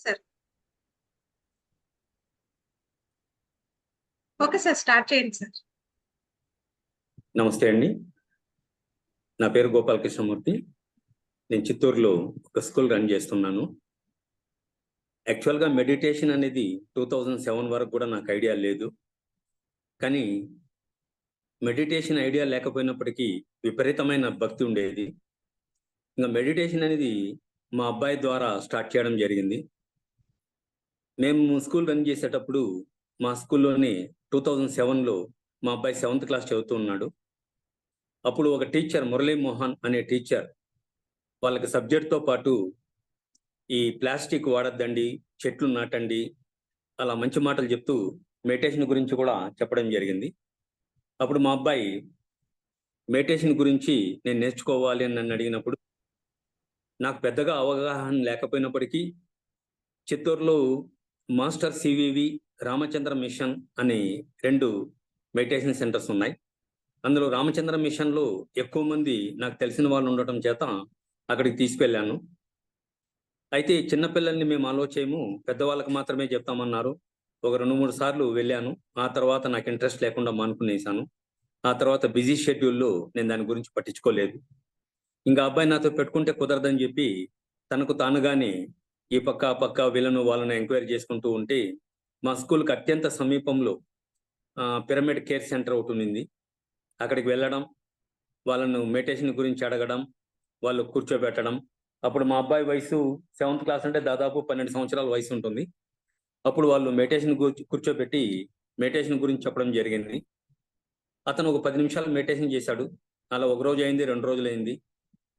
Sir. Okay sir. Start చేయండి sir. నమస్తే అండి. నా పేరు గోపాలకృష్ణమూర్తి. నేను చిత్తూరులో ఒక స్కూల్ రన్ చేస్తున్నాను. యాక్చువల్గా మెడిటేషన్ అనేది 2007 వరకు కూడా నాకు ఐడియా లేదు. కానీ మెడిటేషన్ ఐడియా లేకపోయినప్పటికీ విపరీతమైన భక్తి ఉండేది. ఇంకా మెడిటేషన్ అనేది మా అబ్బాయి ద్వారా స్టార్ట్ చేయడం జరిగింది. మేము స్కూల్ రన్ చేసేటప్పుడు మా స్కూల్లోనే 2007లో మా అబ్బాయి 7th క్లాస్ చదువుతూ ఉన్నాడు. అప్పుడు ఒక టీచర్ మురళీ మోహన్ అనే టీచర్ వాళ్ళకి సబ్జెక్ట్తో పాటు ఈ ప్లాస్టిక్ వాడద్దండి, చెట్లు నాటండి, అలా మంచి మాటలు చెప్తూ మెడిటేషన్ గురించి కూడా చెప్పడం జరిగింది. అప్పుడు మా అబ్బాయి మెడిటేషన్ గురించి నేను నేర్చుకోవాలి అని నన్ను అడిగినప్పుడు నాకు పెద్దగా అవగాహన లేకపోయినప్పటికీ చిత్తూరులో మాస్టర్ సివివి, రామచంద్ర మిషన్ అనే 2 మెడిటేషన్ సెంటర్స్ ఉన్నాయి. అందులో రామచంద్ర మిషన్లో ఎక్కువ మంది నాకు తెలిసిన వాళ్ళు ఉండటం చేత అక్కడికి తీసుకెళ్ళాను. అయితే చిన్నపిల్లల్ని మేము అలో చేయము, పెద్దవాళ్ళకి మాత్రమే చెప్తామన్నారు. ఒక 2-3 సార్లు వెళ్ళాను. ఆ తర్వాత నాకు ఇంట్రెస్ట్ లేకుండా మానుకునేసాను. ఆ తర్వాత బిజీ షెడ్యూల్లో నేను దాని గురించి పట్టించుకోలేదు. ఇంకా అబ్బాయి నాతో పెట్టుకుంటే కుదరదని చెప్పి తనకు తానుగానే ఈ పక్క ఆ పక్క వీళ్ళను వాళ్ళను ఎంక్వైరీ చేసుకుంటూ ఉంటే మా స్కూల్కి అత్యంత సమీపంలో పిరమిడ్ కేర్ సెంటర్ ఒకటి ఉంది. అక్కడికి వెళ్ళడం, వాళ్ళను మెడిటేషన్ గురించి అడగడం, వాళ్ళు కూర్చోబెట్టడం. అప్పుడు మా అబ్బాయి వయసు 7th క్లాస్ అంటే దాదాపు 12 సంవత్సరాల వయసు ఉంటుంది. అప్పుడు వాళ్ళు మెడిటేషన్ కూర్చోబెట్టి మెడిటేషన్ గురించి చెప్పడం జరిగింది. అతను ఒక 10 నిమిషాలు మెడిటేషన్ చేశాడు. అలా ఒక రోజు అయింది, 2 రోజులు అయింది.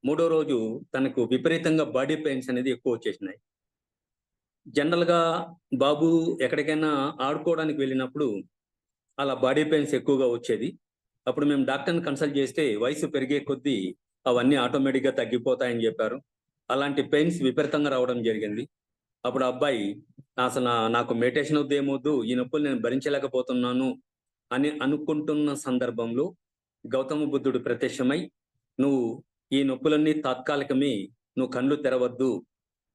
3వ రోజు తనకు విపరీతంగా బాడీ పెయిన్స్ అనేది ఎక్కువ వచ్చేసినాయి. జనరల్గా బాబు ఎక్కడికైనా ఆడుకోవడానికి వెళ్ళినప్పుడు అలా బాడీ పెయిన్స్ ఎక్కువగా వచ్చేది. అప్పుడు మేము డాక్టర్ని కన్సల్ట్ చేస్తే వయసు పెరిగే కొద్దీ అవన్నీ ఆటోమేటిక్గా తగ్గిపోతాయని చెప్పారు. అలాంటి పెయిన్స్ విపరీతంగా రావడం జరిగింది. అప్పుడు అబ్బాయి అసలు నాకు మెడిటేషన్ వద్దు, ఏమొద్దు, ఈ నొప్పులు నేను భరించలేకపోతున్నాను అని అనుకుంటున్న సందర్భంలో గౌతమ బుద్ధుడు ప్రత్యక్షమై, నువ్వు ఈ నొప్పులన్నీ తాత్కాలికమే, నువ్వు కళ్ళు తెరవద్దు,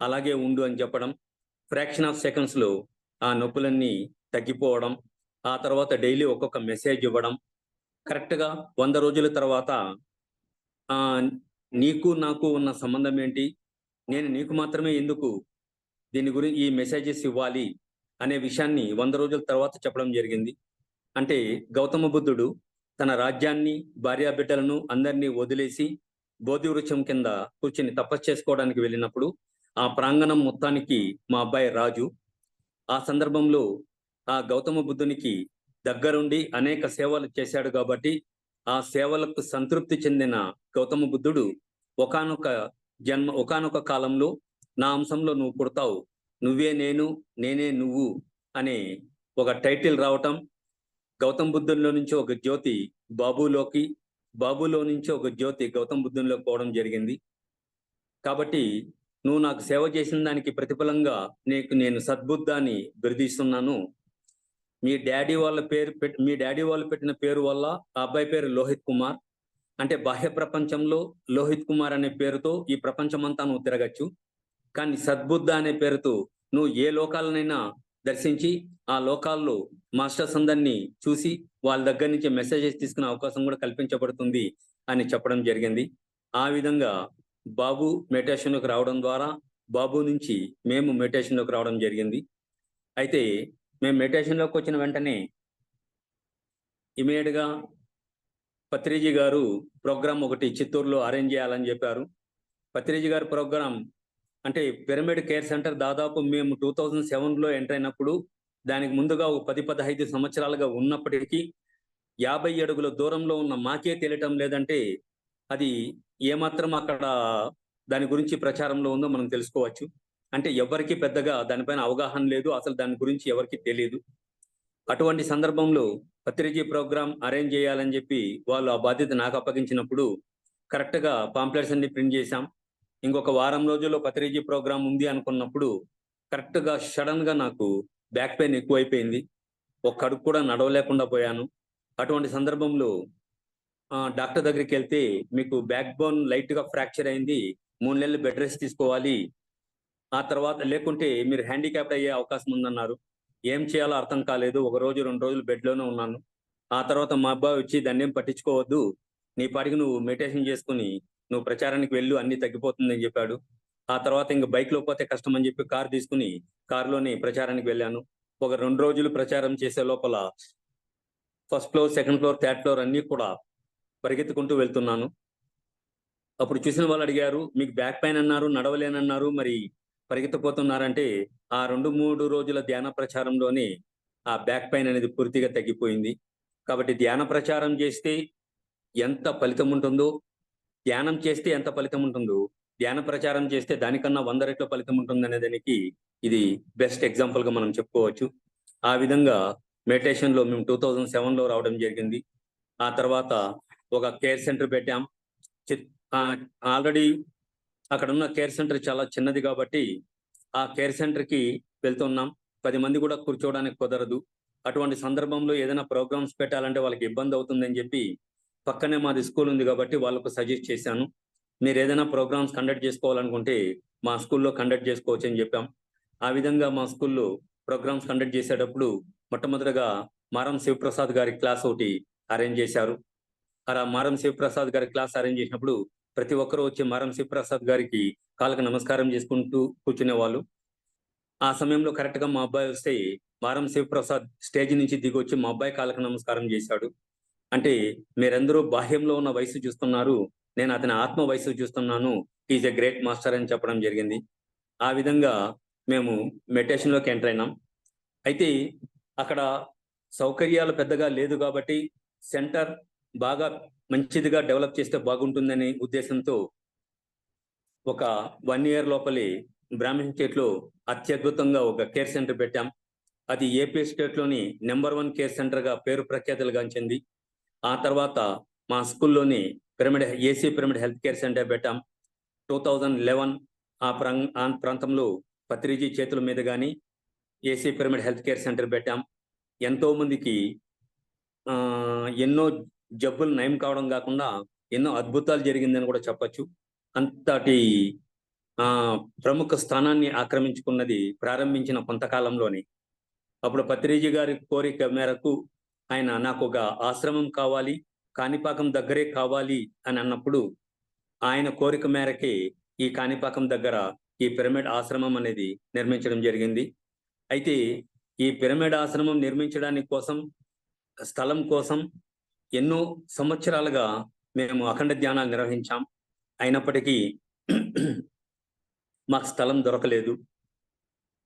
అలాగే ఉండు అని చెప్పడం, ఫ్రాక్షన్ ఆఫ్ సెకండ్స్లో ఆ నొప్పులన్నీ తగ్గిపోవడం, ఆ తర్వాత డైలీ ఒక్కొక్క మెసేజ్ ఇవ్వడం, కరెక్ట్గా 100 రోజుల తర్వాత నీకు నాకు ఉన్న సంబంధం ఏంటి, నేను నీకు మాత్రమే ఎందుకు దీని గురించి ఈ మెసేజెస్ ఇవ్వాలి అనే విషయాన్ని 100 రోజుల తర్వాత చెప్పడం జరిగింది. అంటే గౌతమ బుద్ధుడు తన రాజ్యాన్ని, భార్యాబిడ్డలను అందరినీ వదిలేసి బోధి వృక్షం కింద కూర్చుని తపస్సు చేసుకోవడానికి వెళ్ళినప్పుడు ఆ ప్రాంగణం మొత్తానికి మా అబ్బాయి రాజు. ఆ సందర్భంలో ఆ గౌతమ బుద్ధునికి దగ్గరుండి అనేక సేవలు చేశాడు కాబట్టి ఆ సేవలకు సంతృప్తి చెందిన గౌతమ బుద్ధుడు ఒకానొక కాలంలో నా అంశంలో నువ్వు పుడతావు, నువ్వే నేను, నేనే నువ్వు అనే ఒక టైటిల్ రావటం, గౌతమ బుద్ధుల్లో నుంచి ఒక జ్యోతి బాబులోకి, బాబులో నుంచి ఒక జ్యోతి గౌతమ బుద్ధుల్లోకి పోవడం జరిగింది. కాబట్టి నువ్వు నాకు సేవ చేసిన దానికి ప్రతిఫలంగా నేను సద్బుద్ధ అని బిరుదిస్తున్నాను. మీ డాడీ వాళ్ళు పెట్టిన పేరు వల్ల ఆ అబ్బాయి పేరు లోహిత్ కుమార్. అంటే బాహ్య ప్రపంచంలో లోహిత్ కుమార్ అనే పేరుతో ఈ ప్రపంచమంతా నువ్వు తిరగచ్చు. కానీ సద్బుద్ధ అనే పేరుతో నువ్వు ఏ లోకాలనైనా దర్శించి ఆ లోకాల్లో మాస్టర్స్ అందరినీ చూసి వాళ్ళ దగ్గర నుంచి మెసేజెస్ తీసుకునే అవకాశం కూడా కల్పించబడుతుంది అని చెప్పడం జరిగింది. ఆ విధంగా బాబు మెడిటేషన్లోకి రావడం ద్వారా బాబు నుంచి మేము మెడిటేషన్లోకి రావడం జరిగింది. అయితే మేము మెడిటేషన్లోకి వచ్చిన వెంటనే ఇమీడియట్గా పత్రిజీ గారు ప్రోగ్రామ్ ఒకటి చిత్తూరులో అరేంజ్ చేయాలని చెప్పారు. పత్రిజీ గారు ప్రోగ్రాం అంటే పిరమిడ్ కేర్ సెంటర్ దాదాపు మేము 2007లో ఎంటర్ అయినప్పుడు దానికి ముందుగా ఒక 10-15 సంవత్సరాలుగా ఉన్నప్పటికీ 50 అడుగుల దూరంలో ఉన్న మాకే తెలియటం లేదంటే అది ఏమాత్రం అక్కడ దాని గురించి ప్రచారంలో ఉందో మనం తెలుసుకోవచ్చు. అంటే ఎవరికి పెద్దగా దానిపైన అవగాహన లేదు, అసలు దాని గురించి ఎవరికి తెలియదు. అటువంటి సందర్భంలో పత్రిజీ ప్రోగ్రాం అరేంజ్ చేయాలని చెప్పి వాళ్ళు ఆ బాధ్యత నాకు అప్పగించినప్పుడు కరెక్ట్గా పాంప్లెట్స్ అన్ని ప్రింట్ చేశాం. ఇంకొక వారం రోజుల్లో పత్రిజీ ప్రోగ్రాం ఉంది అనుకున్నప్పుడు కరెక్ట్గా సడన్గా నాకు బ్యాక్ పెయిన్ ఎక్కువైపోయింది. ఒక్క అడుగు కూడా నడవలేకుండా పోయాను. అటువంటి సందర్భంలో డాక్టర్ దగ్గరికి వెళ్తే మీకు బ్యాక్ బోన్ లైట్గా ఫ్రాక్చర్ అయింది, 3 నెలలు బెడ్ రెస్ట్ తీసుకోవాలి, ఆ తర్వాత లేకుంటే మీరు హ్యాండిక్యాప్డ్ అయ్యే అవకాశం ఉందన్నారు. ఏం చేయాలో అర్థం కాలేదు. ఒక రోజు 2 రోజులు బెడ్‌లోనే ఉన్నాను. ఆ తర్వాత మా అబ్బాయి వచ్చి దాన్నేం పట్టించుకోవద్దు. నీ పాటికి నువ్వు మెడిటేషన్ చేసుకొని నువ్వు ప్రచారానికి వెళ్ళు అన్నీ తగ్గిపోతుందని చెప్పాడు. ఆ తర్వాత ఇంక బైక్‌లో పోతే కష్టం అని చెప్పి కారు తీసుకొని కారులోని ప్రచారానికి వెళ్ళాను. ఒక 2 రోజులు ప్రచారం చేసే లోపల first floor, second floor, third floor అన్నీ కూడా పరిగెత్తుకుంటూ వెళ్తున్నాను. అప్పుడు చూసిన వాళ్ళు అడిగారు, మీకు బ్యాక్ పెయిన్ అన్నారు, నడవలేనన్నారు, మరి పరిగెత్తిపోతున్నారంటే ఆ 2, 3 రోజుల ధ్యాన ప్రచారంలోనే ఆ బ్యాక్ పెయిన్ అనేది పూర్తిగా తగ్గిపోయింది. కాబట్టి ధ్యాన ప్రచారం చేస్తే ఎంత ఫలితం ఉంటుందో, ధ్యానం చేస్తే ఎంత ఫలితం ఉంటుందో, ధ్యాన ప్రచారం చేస్తే దానికన్నా 100 రెట్ల ఫలితం ఉంటుందనే దానికి ఇది బెస్ట్ ఎగ్జాంపుల్‌గా మనం చెప్పుకోవచ్చు. ఆ విధంగా మెడిటేషన్‌లో మేము 2007లో రావడం జరిగింది. ఆ తర్వాత ఒక కేర్ సెంటర్ పెట్టాం. చిత్ ఆల్రెడీ అక్కడున్న కేర్ సెంటర్ చాలా చిన్నది కాబట్టి, ఆ కేర్ సెంటర్‌కి వెళ్తున్నాం. 10 మంది కూడా కూర్చోవడానికి కుదరదు. అటువంటి సందర్భంలో ఏదైనా ప్రోగ్రామ్స్ పెట్టాలంటే వాళ్ళకి ఇబ్బందవుతుందని చెప్పి, పక్కనే మాది స్కూల్ ఉంది కాబట్టి వాళ్ళకు సజెస్ట్ చేశాను. మీరేదైనా ప్రోగ్రామ్స్ కండక్ట్ చేసుకోవాలనుకుంటే, మా స్కూల్‌లో కండక్ట్ చేసుకోవచ్చని చెప్పాం. ఆ విధంగా మా స్కూల్‌లో ప్రోగ్రామ్స్ కండక్ట్ చేసేటప్పుడు మొట్టమొదటగా మారం శివప్రసాద్ గారి క్లాస్ ఒకటి అరేంజ్ చేశారు. అలా మారం శివప్రసాద్ గారి క్లాస్ అరేంజ్ చేసినప్పుడు ప్రతి ఒక్కరు వచ్చి మారం శివప్రసాద్ గారికి కాళ్ళకి నమస్కారం చేసుకుంటూ కూర్చునేవాళ్ళు. ఆ సమయంలో కరెక్ట్‌గా మా అబ్బాయి వస్తే మారం శివప్రసాద్ స్టేజ్ నుంచి దిగొచ్చి మా అబ్బాయి కాళ్ళకి నమస్కారం చేశాడు. అంటే మీరందరూ బాహ్యంలో ఉన్న వయస్సు చూస్తున్నారు. నేను అతని ఆత్మ వయస్సు చూస్తున్నాను. He is a great master అని చెప్పడం జరిగింది. ఆ విధంగా మేము మెడిటేషన్‌లోకి ఎంటర్ అయినాం. అయితే అక్కడ సౌకర్యాలు పెద్దగా లేదు కాబట్టి సెంటర్ బాగా మంచిదిగా డెవలప్ చేస్తే బాగుంటుందనే ఉద్దేశంతో ఒక 1 ఇయర్ లోపలే బ్రాహ్మణ్ స్టేట్‌లో అత్యద్భుతంగా ఒక కేర్ సెంటర్ పెట్టాం. అది ఏపీ స్టేట్‌లోని నంబర్ 1 కేర్ సెంటర్‌గా పేరు ప్రఖ్యాతులుగాంచింది. ఆ తర్వాత మా స్కూల్‌లోని AC pyramid health care centre పెట్టాం. 2011 ఆ ప్రాంతంలో పత్రిజీ చేతుల మీద గాని AC pyramid health care centre పెట్టాం. ఎంతో మందికి ఎన్నో జబ్బులు నయం కావడం కాకుండా ఎన్నో అద్భుతాలు జరిగిందని కూడా చెప్పొచ్చు. అంతటి ప్రముఖ స్థానాన్ని ఆక్రమించుకున్నది ప్రారంభించిన కొంతకాలంలోనే. అప్పుడు పత్రిజీ గారి కోరిక మేరకు ఆయన నాకు ఒక ఆశ్రమం కావాలి, కాణిపాకం దగ్గరే కావాలి అని అన్నప్పుడు ఆయన కోరిక మేరకే ఈ కాణిపాకం దగ్గర ఈ పిరమిడ్ ఆశ్రమం అనేది నిర్మించడం జరిగింది. అయితే ఈ పిరమిడ్ ఆశ్రమం నిర్మించడానికి కోసం స్థలం కోసం ఎన్నో సంవత్సరాలుగా మేము అఖండ ధ్యానాలు నిర్వహించాం. అయినప్పటికీ మాకు స్థలం దొరకలేదు.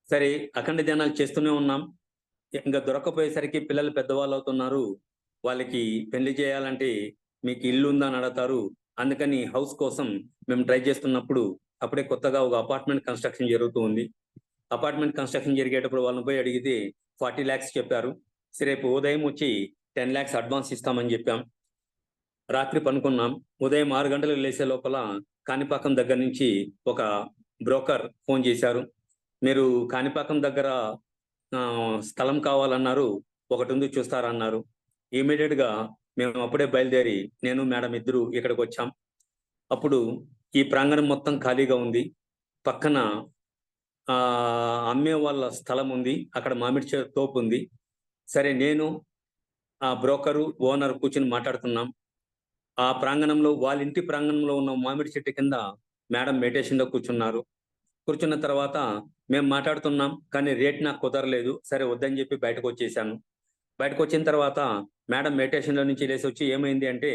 సరే అఖండ ధ్యానాలు చేస్తూనే ఉన్నాం. ఇంకా దొరక్కపోయేసరికి పిల్లలు పెద్దవాళ్ళు అవుతున్నారు. వాళ్ళకి పెళ్లి చేయాలంటే మీకు ఇల్లు ఉందా అని అడుగుతారు. అందుకని హౌస్ కోసం మేము ట్రై చేస్తున్నప్పుడు అప్పుడే కొత్తగా ఒక అపార్ట్మెంట్ కన్స్ట్రక్షన్ జరుగుతూ ఉంది. అపార్ట్మెంట్ కన్స్ట్రక్షన్ జరిగేటప్పుడు వాళ్ళని పోయి అడిగితే 40 lakhs చెప్పారు. రేపు ఉదయం వచ్చి 10 lakhs అడ్వాన్స్ ఇస్తామని చెప్పాం. రాత్రి పనుకున్నాం. ఉదయం 6 గంటలకు లేసే లోపల కాణిపాకం దగ్గర నుంచి ఒక బ్రోకర్ ఫోన్ చేశారు. మీరు కాణిపాకం దగ్గర స్థలం కావాలన్నారు. ఒకటి ఉంది చూస్తారన్నారు. ఇమీడియట్ గా మేము అప్పుడే బయలుదేరి నేను మేడం ఇద్దరు ఇక్కడికి వచ్చాం. అప్పుడు ఈ ప్రాంగణం మొత్తం ఖాళీగా ఉంది. పక్కన అమ్మే వాళ్ళ స్థలం ఉంది. అక్కడ మామిడి తోపు ఉంది. సరే నేను ఆ బ్రోకరు ఓనర్ కూర్చుని మాట్లాడుతున్నాం. ఆ ప్రాంగణంలో వాళ్ళ ఇంటి ప్రాంగణంలో ఉన్న మామిడి చెట్టు కింద మేడం మెడిటేషన్ లో కూర్చున్నారు. కూర్చున్న తర్వాత మేము మాట్లాడుతున్నాం కానీ రేట్ నాకు కుదరలేదు. సరే వద్దని చెప్పి బయటకు వచ్చేసాను. బయటకు వచ్చిన తర్వాత మేడం మెడిటేషన్ లో నుంచి లేసి వచ్చి ఏమైంది అంటే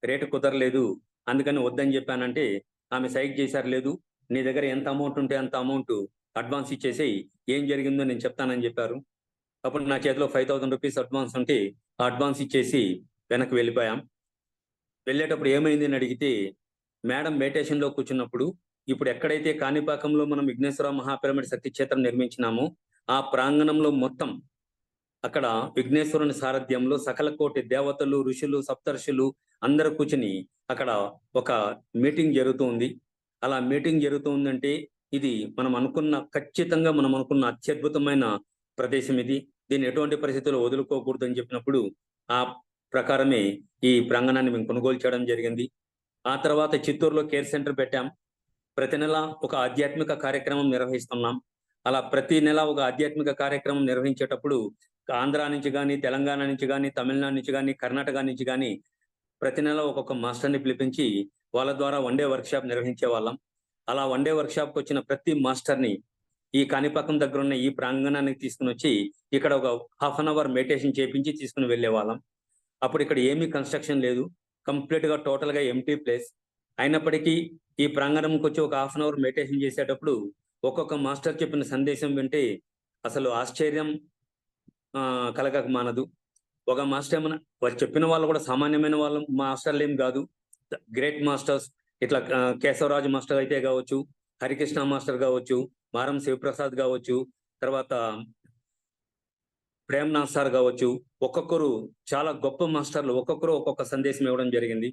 రేటు కుదరలేదు అందుకని వద్దని చెప్పానంటే ఆమె సైక్ చేశారు. లేదు నీ దగ్గర ఎంత అమౌంట్ ఉంటే అంత అమౌంట్ అడ్వాన్స్ ఇచ్చేసి ఏం జరిగిందో నేను చెప్తానని చెప్పారు. అప్పుడు నా చేతిలో 5,000 రూపీస్ అడ్వాన్స్ ఉంటే ఆ అడ్వాన్స్ ఇచ్చేసి వెనక్కి వెళ్ళిపోయాం. వెళ్ళేటప్పుడు ఏమైంది అని అడిగితే మేడం మెడిటేషన్ లో కూర్చున్నప్పుడు ఇప్పుడు ఎక్కడైతే కాణిపాకంలో మనం విఘ్నేశ్వర మహాపిరమిడ్ శక్తి క్షేత్రం నిర్మించినామో ఆ ప్రాంగణంలో మొత్తం అక్కడ విఘ్నేశ్వరుని సారథ్యంలో సకల కోటి దేవతలు, ఋషులు, సప్తర్షులు అందరూ కూర్చుని అక్కడ ఒక మీటింగ్ జరుగుతూ ఉంది. అలా మీటింగ్ జరుగుతూ ఉందంటే ఇది ఖచ్చితంగా మనం అనుకున్న అత్యద్భుతమైన ప్రదేశం ఇది. దీన్ని ఎటువంటి పరిస్థితుల్లో వదులుకోకూడదు అని చెప్పినప్పుడు ఆ ప్రకారమే ఈ ప్రాంగణాన్ని మేము కొనుగోలు చేయడం జరిగింది. ఆ తర్వాత చిత్తూరులో కేర్ సెంటర్ పెట్టాం. ప్రతి నెల ఒక ఆధ్యాత్మిక కార్యక్రమం నిర్వహిస్తున్నాం. అలా ప్రతి నెల ఒక ఆధ్యాత్మిక కార్యక్రమం నిర్వహించేటప్పుడు ఆంధ్ర నుంచి కానీ, తెలంగాణ నుంచి కానీ, తమిళనాడు నుంచి కానీ, కర్ణాటక నుంచి కానీ ప్రతి నెల ఒక్కొక్క మాస్టర్ని పిలిపించి వాళ్ళ ద్వారా వన్ డే వర్క్షాప్ నిర్వహించే వాళ్ళం. అలా వన్ డే వర్క్షాప్కి వచ్చిన ప్రతి మాస్టర్ని ఈ కాణిపాకం దగ్గర ఉన్న ఈ ప్రాంగణానికి తీసుకుని వచ్చి ఇక్కడ ఒక హాఫ్ అన్ అవర్ మెడిటేషన్ చేపించి తీసుకుని వెళ్ళే వాళ్ళం. అప్పుడు ఇక్కడ ఏమీ కన్స్ట్రక్షన్ లేదు, కంప్లీట్ గా టోటల్ గా ఎంటీ ప్లేస్. అయినప్పటికీ ఈ ప్రాంగణంకి వచ్చి ఒక హాఫ్ అన్ అవర్ మెడిటేషన్ చేసేటప్పుడు ఒక్కొక్క మాస్టర్ చెప్పిన సందేశం వింటే అసలు ఆశ్చర్యం కలగక మానదు. ఒక మాస్టర్ ఏమన్నా వారు చెప్పిన వాళ్ళు కూడా సామాన్యమైన వాళ్ళు మాస్టర్లు ఏం కాదు, గ్రేట్ మాస్టర్స్. ఇట్లా కేశవరాజు మాస్టర్ అయితే కావచ్చు, హరికృష్ణ మాస్టర్ కావచ్చు, మారం శివప్రసాద్ కావచ్చు, తర్వాత ప్రేమ్నాథ్ సార్ కావచ్చు. ఒక్కొక్కరు చాలా గొప్ప మాస్టర్లు, ఒక్కొక్కరు ఒక్కొక్క సందేశం ఇవ్వడం జరిగింది.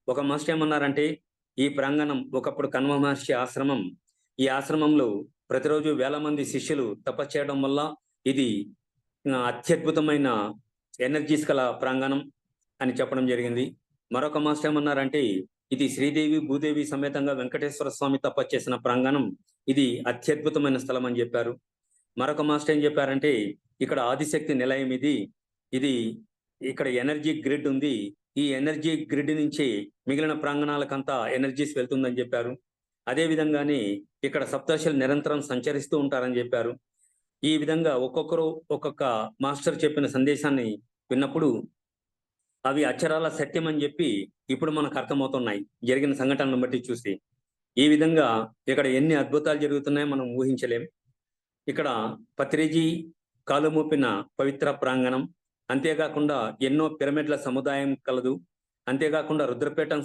ఒక మాస్టర్ ఏమన్నారంటే, ఈ ప్రాంగణం ఒకప్పుడు కన్వ మహర్షి ఆశ్రమం. ఈ ఆశ్రమంలో ప్రతిరోజు వేల మంది శిష్యులు తపస్సు చేయడం వల్ల ఇది అత్యద్భుతమైన ఎనర్జీస్ గల ప్రాంగణం అని చెప్పడం జరిగింది. మరొక మాస్టర్ ఏమన్నారంటే, ఇది శ్రీదేవి భూదేవి సమేతంగా వెంకటేశ్వర స్వామి తపస్సు చేసిన ప్రాంగణం, ఇది అత్యద్భుతమైన స్థలం అని చెప్పారు. మరొక మాస్టర్ ఏం చెప్పారంటే, ఇక్కడ ఆదిశక్తి నిలయం ఇది ఇక్కడ ఎనర్జీ గ్రిడ్ ఉంది, ఈ ఎనర్జీ గ్రిడ్ నుంచి మిగిలిన ప్రాంగణాలకంతా ఎనర్జీస్ వెళ్తుందని చెప్పారు. అదే విధంగానే ఇక్కడ సప్తర్షులు నిరంతరం సంచరిస్తూ ఉంటారని చెప్పారు. ఈ విధంగా ఒక్కొక్కరు ఒక్కొక్క మాస్టర్ చెప్పిన సందేశాన్ని విన్నప్పుడు అవి అక్షరాల సత్యం అని చెప్పి ఇప్పుడు మనకు అర్థమవుతున్నాయి జరిగిన సంఘటనలను బట్టి చూసి. ఈ విధంగా ఇక్కడ ఎన్ని అద్భుతాలు జరుగుతున్నాయో మనం ఊహించలేం. ఇక్కడ పత్రిజీ కాలు మోపిన పవిత్ర ప్రాంగణం, అంతేకాకుండా ఎన్నో పిరమిడ్ల సముదాయం కలదు. అంతేకాకుండా రుద్రపీఠం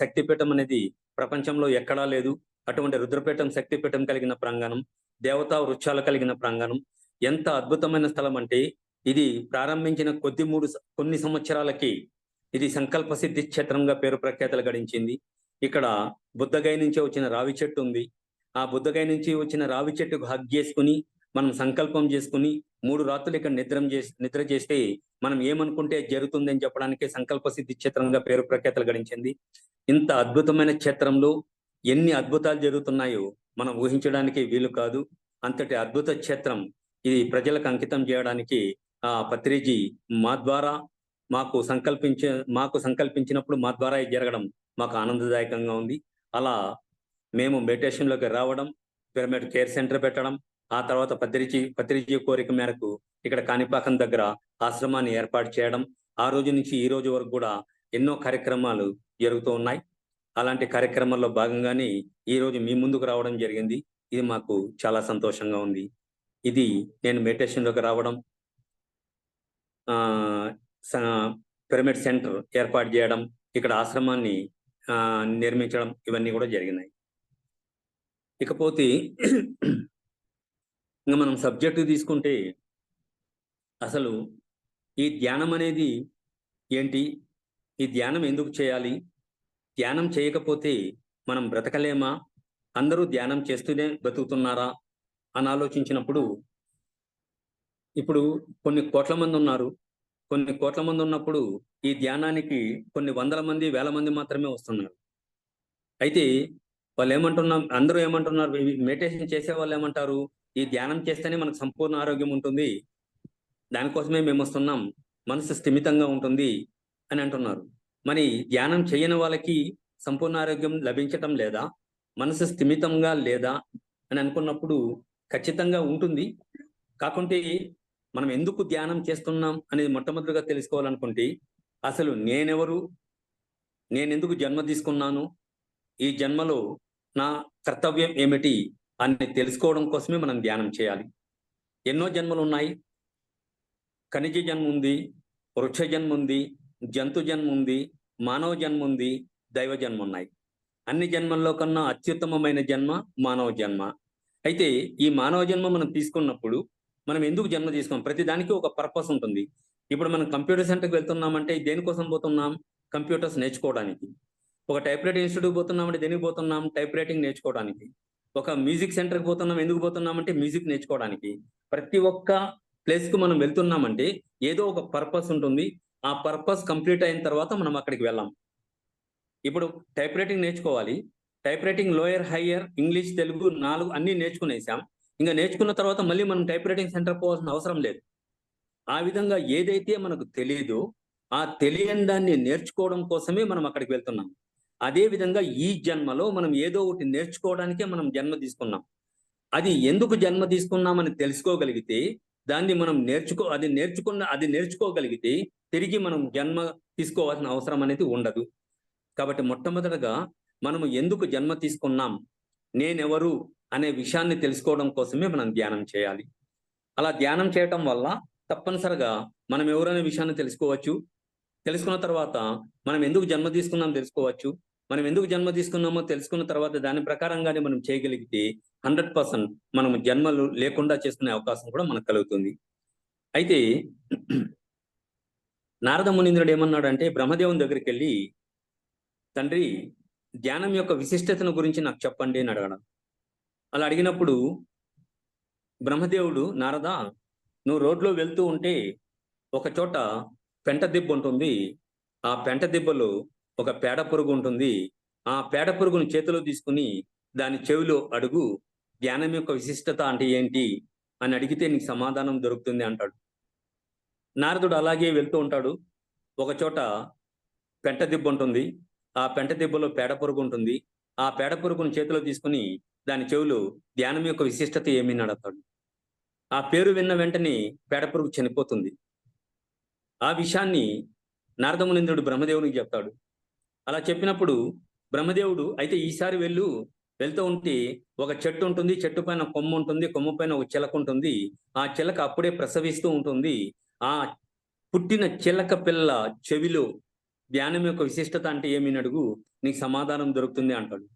శక్తిపీఠం అనేది ప్రపంచంలో ఎక్కడా లేదు. అటువంటి రుద్రపీఠం శక్తిపీఠం కలిగిన ప్రాంగణం, దేవతా వృక్షాలు కలిగిన ప్రాంగణం. ఎంత అద్భుతమైన స్థలం అంటే, ఇది ప్రారంభించిన కొన్ని సంవత్సరాలకి ఇది సంకల్ప సిద్ధి క్షేత్రంగా పేరు ప్రఖ్యాతలు గడించింది. ఇక్కడ బుద్ధగాయ నుంచి వచ్చిన రావి చెట్టు ఉంది. ఆ బుద్ధగాయ నుంచి వచ్చిన రావి చెట్టుకు హగ్ చేసుకుని మనం సంకల్పం చేసుకుని 3 రాత్రులు ఇక్కడ నిద్ర చేస్తే మనం ఏమనుకుంటే జరుగుతుందని చెప్పడానికి సంకల్ప సిద్ధి క్షేత్రంగా పేరు ప్రఖ్యాతలు గడించింది. ఇంత అద్భుతమైన క్షేత్రంలో ఎన్ని అద్భుతాలు జరుగుతున్నాయో మనం ఊహించడానికి వీలు కాదు. అంతటి అద్భుత క్షేత్రం ఇది ప్రజలకు అంకితం చేయడానికి పత్రిజీ మా ద్వారా మాకు సంకల్పించినప్పుడు మా ద్వారా జరగడం మాకు ఆనందదాయకంగా ఉంది. అలా మేము మెడిటేషన్లోకి రావడం, పిరమిడ్ కేర్ సెంటర్ పెట్టడం, ఆ తర్వాత పత్రిజీ కోరిక మేరకు ఇక్కడ కాణిపాకం దగ్గర ఆశ్రమాన్ని ఏర్పాటు చేయడం, ఆ రోజు నుంచి ఈ రోజు వరకు కూడా ఎన్నో కార్యక్రమాలు జరుగుతూ ఉన్నాయి. అలాంటి కార్యక్రమాల్లో భాగంగానే ఈ రోజు మీ ముందుకు రావడం జరిగింది. ఇది మాకు చాలా సంతోషంగా ఉంది. ఇది నేను మెడిటేషన్లోకి రావడం, పిరమిడ్ సెంటర్ ఏర్పాటు చేయడం, ఇక్కడ ఆశ్రమాన్ని నిర్మించడం, ఇవన్నీ కూడా జరిగినాయి. ఇకపోతే ఇంకా మనం సబ్జెక్టు తీసుకుంటే అసలు ఈ ధ్యానం అనేది ఏంటి, ఈ ధ్యానం ఎందుకు చేయాలి, ధ్యానం చేయకపోతే మనం బ్రతకలేమా, అందరూ ధ్యానం చేస్తూనే బ్రతుకుతున్నారా అని ఆలోచించినప్పుడు, ఇప్పుడు కొన్ని కోట్ల మంది ఉన్నారు. కొన్ని కోట్ల మంది ఉన్నప్పుడు ఈ ధ్యానానికి కొన్ని వందల మంది, వేల మంది మాత్రమే వస్తున్నారు. అయితే వాళ్ళు అందరూ ఏమంటున్నారు, మెడిటేషన్ చేసే వాళ్ళు ఏమంటారు, ఈ ధ్యానం చేస్తేనే మనకు సంపూర్ణ ఆరోగ్యం ఉంటుంది, దానికోసమే మేము వస్తున్నాం, మనసు స్థిమితంగా ఉంటుంది అని అంటున్నారు. మరి ధ్యానం చేయని వాళ్ళకి సంపూర్ణ ఆరోగ్యం లభించటం లేదా, మనసు స్థిమితంగా లేదా అని అనుకున్నప్పుడు ఖచ్చితంగా ఉంటుంది. కాకుంటే మనం ఎందుకు ధ్యానం చేస్తున్నాం అనేది మొట్టమొదటిగా తెలుసుకోవాలనుకుంటే, అసలు నేనెవరు, నేనెందుకు జన్మ తీసుకున్నాను, ఈ జన్మలో నా కర్తవ్యం ఏమిటి అని తెలుసుకోవడం కోసమే మనం ధ్యానం చేయాలి. ఎన్నో జన్మలు ఉన్నాయి. ఖనిజ జన్మ ఉంది, వృక్ష జన్మ ఉంది, జంతు జన్మ ఉంది, మానవ జన్మ ఉంది, దైవ జన్మ ఉన్నాయి. అన్ని జన్మల్లో కన్నా అత్యుత్తమమైన జన్మ మానవ జన్మ. అయితే ఈ మానవ జన్మ మనం తీసుకున్నప్పుడు మనం ఎందుకు జన్మ తీసుకున్నాం, ప్రతి దానికి ఒక పర్పస్ ఉంటుంది. ఇప్పుడు మనం కంప్యూటర్ సెంటర్కి వెళ్తున్నామంటే దేనికోసం పోతున్నాం, కంప్యూటర్స్ నేర్చుకోవడానికి. ఒక టైప్ రైటింగ్ ఇన్స్టిట్యూట్ పోతున్నామంటే దేనికి పోతున్నాం, టైప్ రైటింగ్ నేర్చుకోవడానికి. ఒక మ్యూజిక్ సెంటర్కి పోతున్నాం, ఎందుకు పోతున్నామంటే మ్యూజిక్ నేర్చుకోవడానికి. ప్రతి ఒక్క ప్లేస్కు మనం వెళ్తున్నామంటే ఏదో ఒక పర్పస్ ఉంటుంది. ఆ పర్పస్ కంప్లీట్ అయిన తర్వాత మనం అక్కడికి వెళ్ళాం. ఇప్పుడు టైప్ రైటింగ్ నేర్చుకోవాలి, type writing lower higher English Telugu 4 అన్ని నేర్చుకునేసాం. ఇంకా నేర్చుకున్న తర్వాత మళ్ళీ మనం టైప్ రైటింగ్ సెంటర్ పోవాల్సిన అవసరం లేదు. ఆ విధంగా ఏదైతే మనకు తెలియదో ఆ తెలియని దాన్ని నేర్చుకోవడం కోసమే మనం అక్కడికి వెళ్తున్నాం. అదే విధంగా ఈ జన్మలో మనం ఏదో ఒకటి నేర్చుకోవడానికే మనం జన్మ తీసుకున్నాం. అది ఎందుకు జన్మ తీసుకున్నామని తెలుసుకోగలిగితే దాన్ని మనం అది నేర్చుకోగలిగితే తిరిగి మనం జన్మ తీసుకోవాల్సిన అవసరం అనేది ఉండదు. కాబట్టి మొట్టమొదటగా మనము ఎందుకు జన్మ తీసుకున్నాం, నేనెవరు అనే విషయాన్ని తెలుసుకోవడం కోసమే మనం ధ్యానం చేయాలి. అలా ధ్యానం చేయటం వల్ల తప్పనిసరిగా మనం ఎవరనే విషయాన్ని తెలుసుకోవచ్చు. తెలుసుకున్న తర్వాత మనం ఎందుకు జన్మ తీసుకున్నాం తెలుసుకోవచ్చు. మనం ఎందుకు జన్మ తీసుకున్నామో తెలుసుకున్న తర్వాత దాని ప్రకారంగానే మనం చేయగలిగితే 100% మనం జన్మలు లేకుండా చేసుకునే అవకాశం కూడా మనకు కలుగుతుంది. అయితే నారద మునీంద్రుడు ఏమన్నాడంటే బ్రహ్మదేవుని దగ్గరికి వెళ్ళి, తండ్రి ధ్యానం యొక్క విశిష్టతను గురించి నాకు చెప్పండి అని అడగడం. అలా అడిగినప్పుడు బ్రహ్మదేవుడు, నారద నువ్వు రోడ్లో వెళ్తూ ఉంటే ఒక చోట పెంట దిబ్బ ఉంటుంది. ఆ పెంట దిబ్బలో ఒక పేడ పురుగు ఉంటుంది. ఆ పేడ పురుగును చేతిలో తీసుకుని దాని చెవిలో అడుగు, ధ్యానం యొక్క విశిష్టత అంటే ఏంటి అని అడిగితే నీకు సమాధానం దొరుకుతుంది అంటాడు. నారదుడు అలాగే వెళ్తూ ఉంటాడు. ఒక చోట పెంట దిబ్బ ఉంటుంది. ఆ పెంట దిబ్బలో పేడ పురుగు ఉంటుంది. ఆ పేడ పురుగును చేతిలో తీసుకుని దాని చెవిలో ధ్యానం యొక్క విశిష్టత ఏమీ అడుగుతాడు. ఆ పేరు విన్న వెంటనే పేడ పురుగు చనిపోతుంది. ఆ విషయాన్ని నారదమునింద్రుడు బ్రహ్మదేవునికి చెప్తాడు. అలా చెప్పినప్పుడు బ్రహ్మదేవుడు, అయితే ఈసారి వెళ్తూ ఉంటే ఒక చెట్టు ఉంటుంది. చెట్టు పైన కొమ్మ ఉంటుంది. కొమ్మ పైన ఒక చిలక ఉంటుంది. ఆ చిలక అప్పుడే ప్రసవిస్తూ ఉంటుంది. ఆ పుట్టిన చిలక పిల్ల చెవిలో ధ్యానం యొక్క విశిష్టత అంటే ఏమీ అడుగు, నీకు సమాధానం దొరుకుతుంది అంటాడు.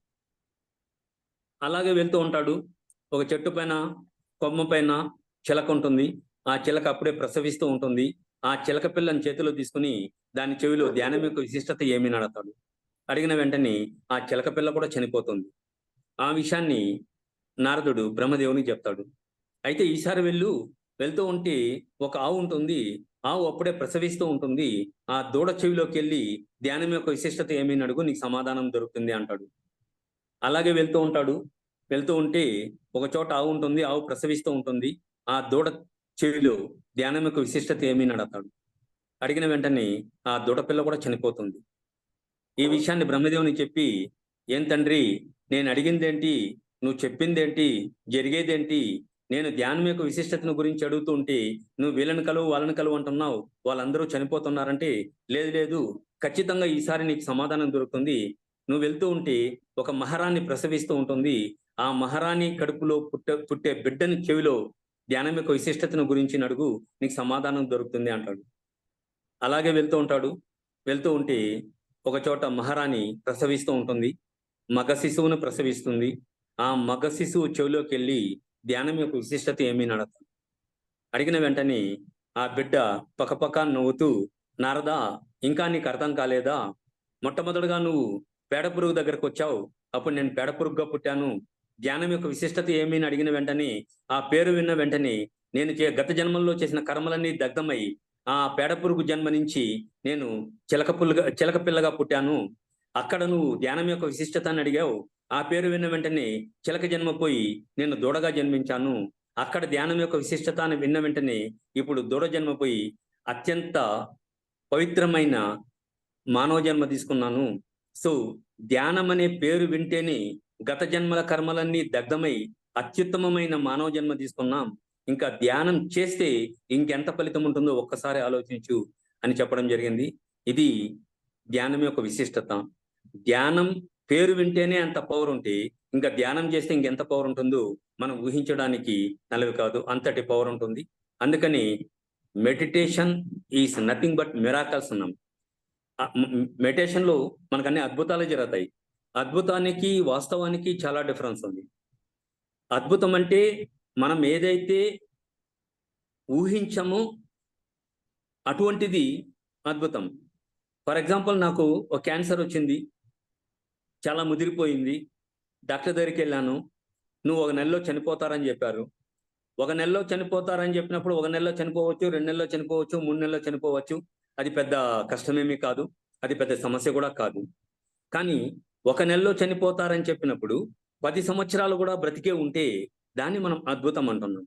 అలాగే వెళ్తూ ఉంటాడు. ఒక చెట్టు పైన కొమ్మ పైన చిలక ఉంటుంది. ఆ చిలక అప్పుడే ప్రసవిస్తూ ఉంటుంది. ఆ చిలక పిల్లని చేతిలో తీసుకుని దాని చెవిలో ధ్యానం యొక్క విశిష్టత ఏమీ అడుగుతాడు. అడిగిన వెంటనే ఆ చిలక పిల్ల కూడా చనిపోతుంది. ఆ విషయాన్ని నారదుడు బ్రహ్మదేవునికి చెప్తాడు. అయితే ఈసారి వెళ్తూ ఉంటే ఒక ఆవు ఉంటుంది. ఆవు అప్పుడే ప్రసవిస్తూ ఉంటుంది. ఆ దూడ చెవిలోకి వెళ్ళి ధ్యానం యొక్క విశిష్టత ఏమీ అడుగు, నీకు సమాధానం దొరుకుతుంది అంటాడు. అలాగే వెళ్తూ ఉంటాడు. వెళ్తూ ఉంటే ఒక చోట ఆవు ఉంటుంది. ఆవు ప్రసవిస్తూ ఉంటుంది. ఆ దూడ చెవిలో ధ్యానం యొక్క విశిష్టత ఏమీ అడుగుతాడు. అడిగిన వెంటనే ఆ దూడ పిల్ల కూడా చనిపోతుంది. ఈ విషయాన్ని బ్రహ్మదేవునికి చెప్పి, ఏం తండ్రి, నేను అడిగిందేంటి, నువ్వు చెప్పిందేంటి, జరిగేదేంటి, నేను ధ్యానం యొక్క విశిష్టతను గురించి అడుగుతూ ఉంటే నువ్వు వీళ్ళని కలువు వాళ్ళని కలువు అంటున్నావు, వాళ్ళందరూ చనిపోతున్నారంటే, లేదు లేదు ఖచ్చితంగా ఈసారి నీకు సమాధానం దొరుకుతుంది. నువ్వు వెళ్తూ ఉంటే ఒక మహారాణి ప్రసవిస్తూ ఉంటుంది. ఆ మహారాణి కడుపులో పుట్టే బిడ్డని చెవిలో ధ్యానం యొక్క విశిష్టతను గురించి అడుగు, నీకు సమాధానం దొరుకుతుంది అంటాడు. అలాగే వెళ్తూ ఉంటాడు. వెళ్తూ ఉంటే ఒక చోట మహారాణి ప్రసవిస్తూ ఉంటుంది. మగ శిశువును ప్రసవిస్తుంది. ఆ మగ శిశువు చెవిలోకి వెళ్ళి ధ్యానం యొక్క విశిష్టత ఏమీ అడుగుతాడు. అడిగిన వెంటనే ఆ బిడ్డ పక్కపక్క నవ్వుతూ, నారదా ఇంకా నీకు అర్థం కాలేదా, మొట్టమొదటిగా నువ్వు పేడ పురుగు దగ్గరకు వచ్చావు, అప్పుడు నేను పేడ పురుగుగా పుట్టాను. ధ్యానం యొక్క విశిష్టత ఏమీ అడిగిన వెంటనే ఆ పేరు విన్న వెంటనే నేను గత జన్మల్లో చేసిన కర్మలన్నీ దగ్ధమై ఆ పేడ పురుగు జన్మ నుంచి నేను చిలక పిల్లగా పుట్టాను. అక్కడ నువ్వు ధ్యానం యొక్క విశిష్టతని అడిగావు. ఆ పేరు విన్న వెంటనే చిలక జన్మ పోయి నేను దూడగా జన్మించాను. అక్కడ ధ్యానం యొక్క విశిష్టత అని విన్న వెంటనే ఇప్పుడు దూడ జన్మ పోయి అత్యంత పవిత్రమైన మానవ జన్మ తీసుకున్నాను. సో ధ్యానం అనే పేరు వింటేనే గత జన్మల కర్మలన్నీ దగ్ధమై అత్యుత్తమమైన మానవ జన్మ తీసుకున్నాం. ఇంకా ధ్యానం చేస్తే ఇంకెంత ఫలితం ఉంటుందో ఒక్కసారి ఆలోచించు అని చెప్పడం జరిగింది. ఇది ధ్యానం యొక్క విశిష్టత. ధ్యానం పేరు వింటేనే అంత పవర్ ఉంటే ఇంకా ధ్యానం చేస్తే ఇంకెంత పవర్ ఉంటుందో మనం ఊహించడానికి నలవి కాదు, అంతటి పవర్ ఉంటుంది. అందుకని meditation is nothing but miracles అన్నాం. మెడిటేషన్ లో మనకు అన్ని అద్భుతాలు జరుగుతాయి. అద్భుతానికి వాస్తవానికి చాలా డిఫరెన్స్ ఉంది. అద్భుతం అంటే మనం ఏదైతే ఊహించమో అటువంటిది అద్భుతం. ఫర్ ఎగ్జాంపుల్, నాకు ఒక క్యాన్సర్ వచ్చింది, చాలా ముదిరిపోయింది. డాక్టర్ దగ్గరికి వెళ్ళాను. నువ్వు 1 నెలలో చనిపోతారని చెప్పారు. 1 నెలలో చనిపోతారని చెప్పినప్పుడు 1 నెలలో చనిపోవచ్చు, 2 నెలల్లో చనిపోవచ్చు, 3 నెలల్లో చనిపోవచ్చు. అది పెద్ద కష్టమేమీ కాదు, అది పెద్ద సమస్య కూడా కాదు. కానీ 1 నెలలో చనిపోతారని చెప్పినప్పుడు 10 సంవత్సరాలు కూడా బ్రతికే ఉంటే దాన్ని మనం అద్భుతం అంటున్నాం.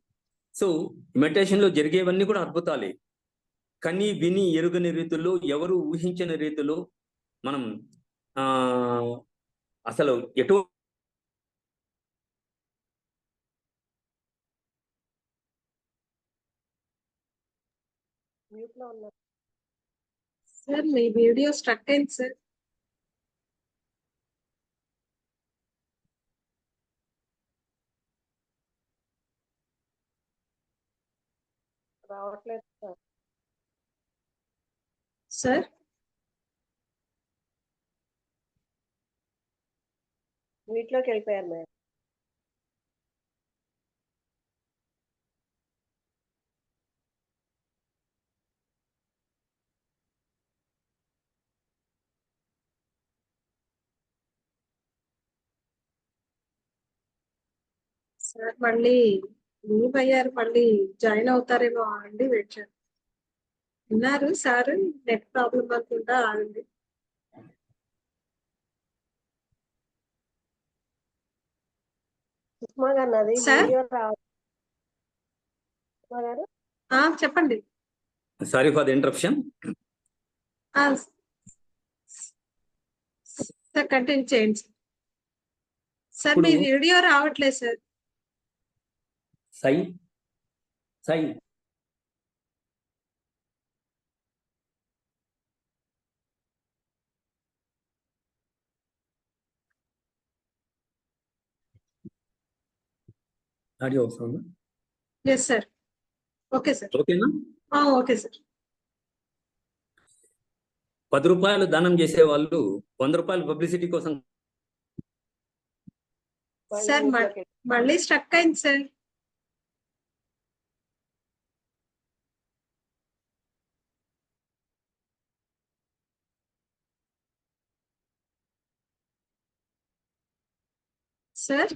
సో మెడిటేషన్ లో జరిగేవన్నీ కూడా అద్భుతాలే. కని విని ఎరుగని రీతిలో, ఎవరు ఊహించని రీతిలో మనం అసలు ఎటు సార్ మీ వీడియో స్ట్రక్ అయింది సార్. రావట్లేదు సార్. సార్ వీటిలోకి వెళ్ళిపోయారు మేడం. సార్ మళ్ళీ లీవ్ అయ్యారు, మళ్ళీ జాయిన్ అవుతారేమో అండి. వెయిట్ చేయండి. విన్నారు సార్, నెట్ ప్రాబ్లం అనుకుంటా. ఆగండి. సుష్మా గారు నాది సార్? వీడియో రావట్లేదు. సుష్మా గారు చెప్పండి. Sorry for the interruption. Sir continue చేయండి సార్. మీ ఇప్పుడు వీడియో రావట్లేదు సార్. సై ఆడియో వస్తుందా? Yes sir. Okay sir. ఓకేనా? Okay sir. 10 రూపాయలు దానం చేసే వాళ్ళు 100 రూపాయలు పబ్లిసిటీ కోసం. సార్ మళ్ళీ స్ట్రక్ అయింది సార్. సార్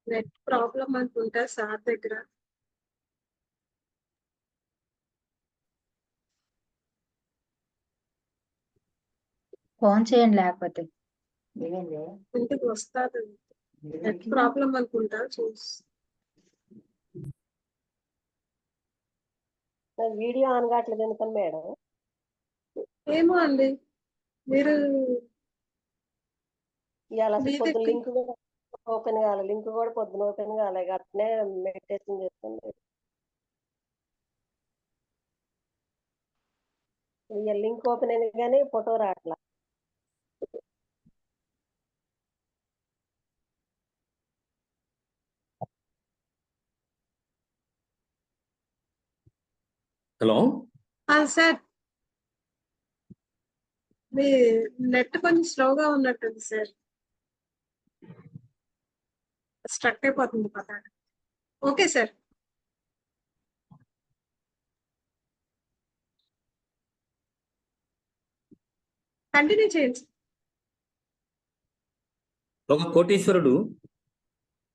నెట్ ప్రాబ్లం అనుకుంటా సార్ దగ్గర. ఫోన్ చేయండి, లేకపోతే ఇంటికి వస్తారు. నెట్ ప్రాబ్లం అనుకుంటా. వీడియో ఆన్ కావట్లేదు ఎందుకని మేడం? ఏమో అండి, మీరు ఇవాళ పొద్దున లింక్ కూడా ఓపెన్ కావాలి. లింక్ కూడా పొద్దున ఓపెన్ కావాలి. అట్నే మెడిటేషన్ చేస్తుంది. ఇక లింక్ ఓపెన్ అయింది కానీ ఫోటో రావట్లా. హలో సార్, మీ నెట్ కొంచెం స్లోగా ఉన్నట్టుంది సార్. స్ట్రక్ అయిపోతుంది పక్కన. Okay sir. కంటిన్యూ చేయండి. ఒక కోటీశ్వరుడు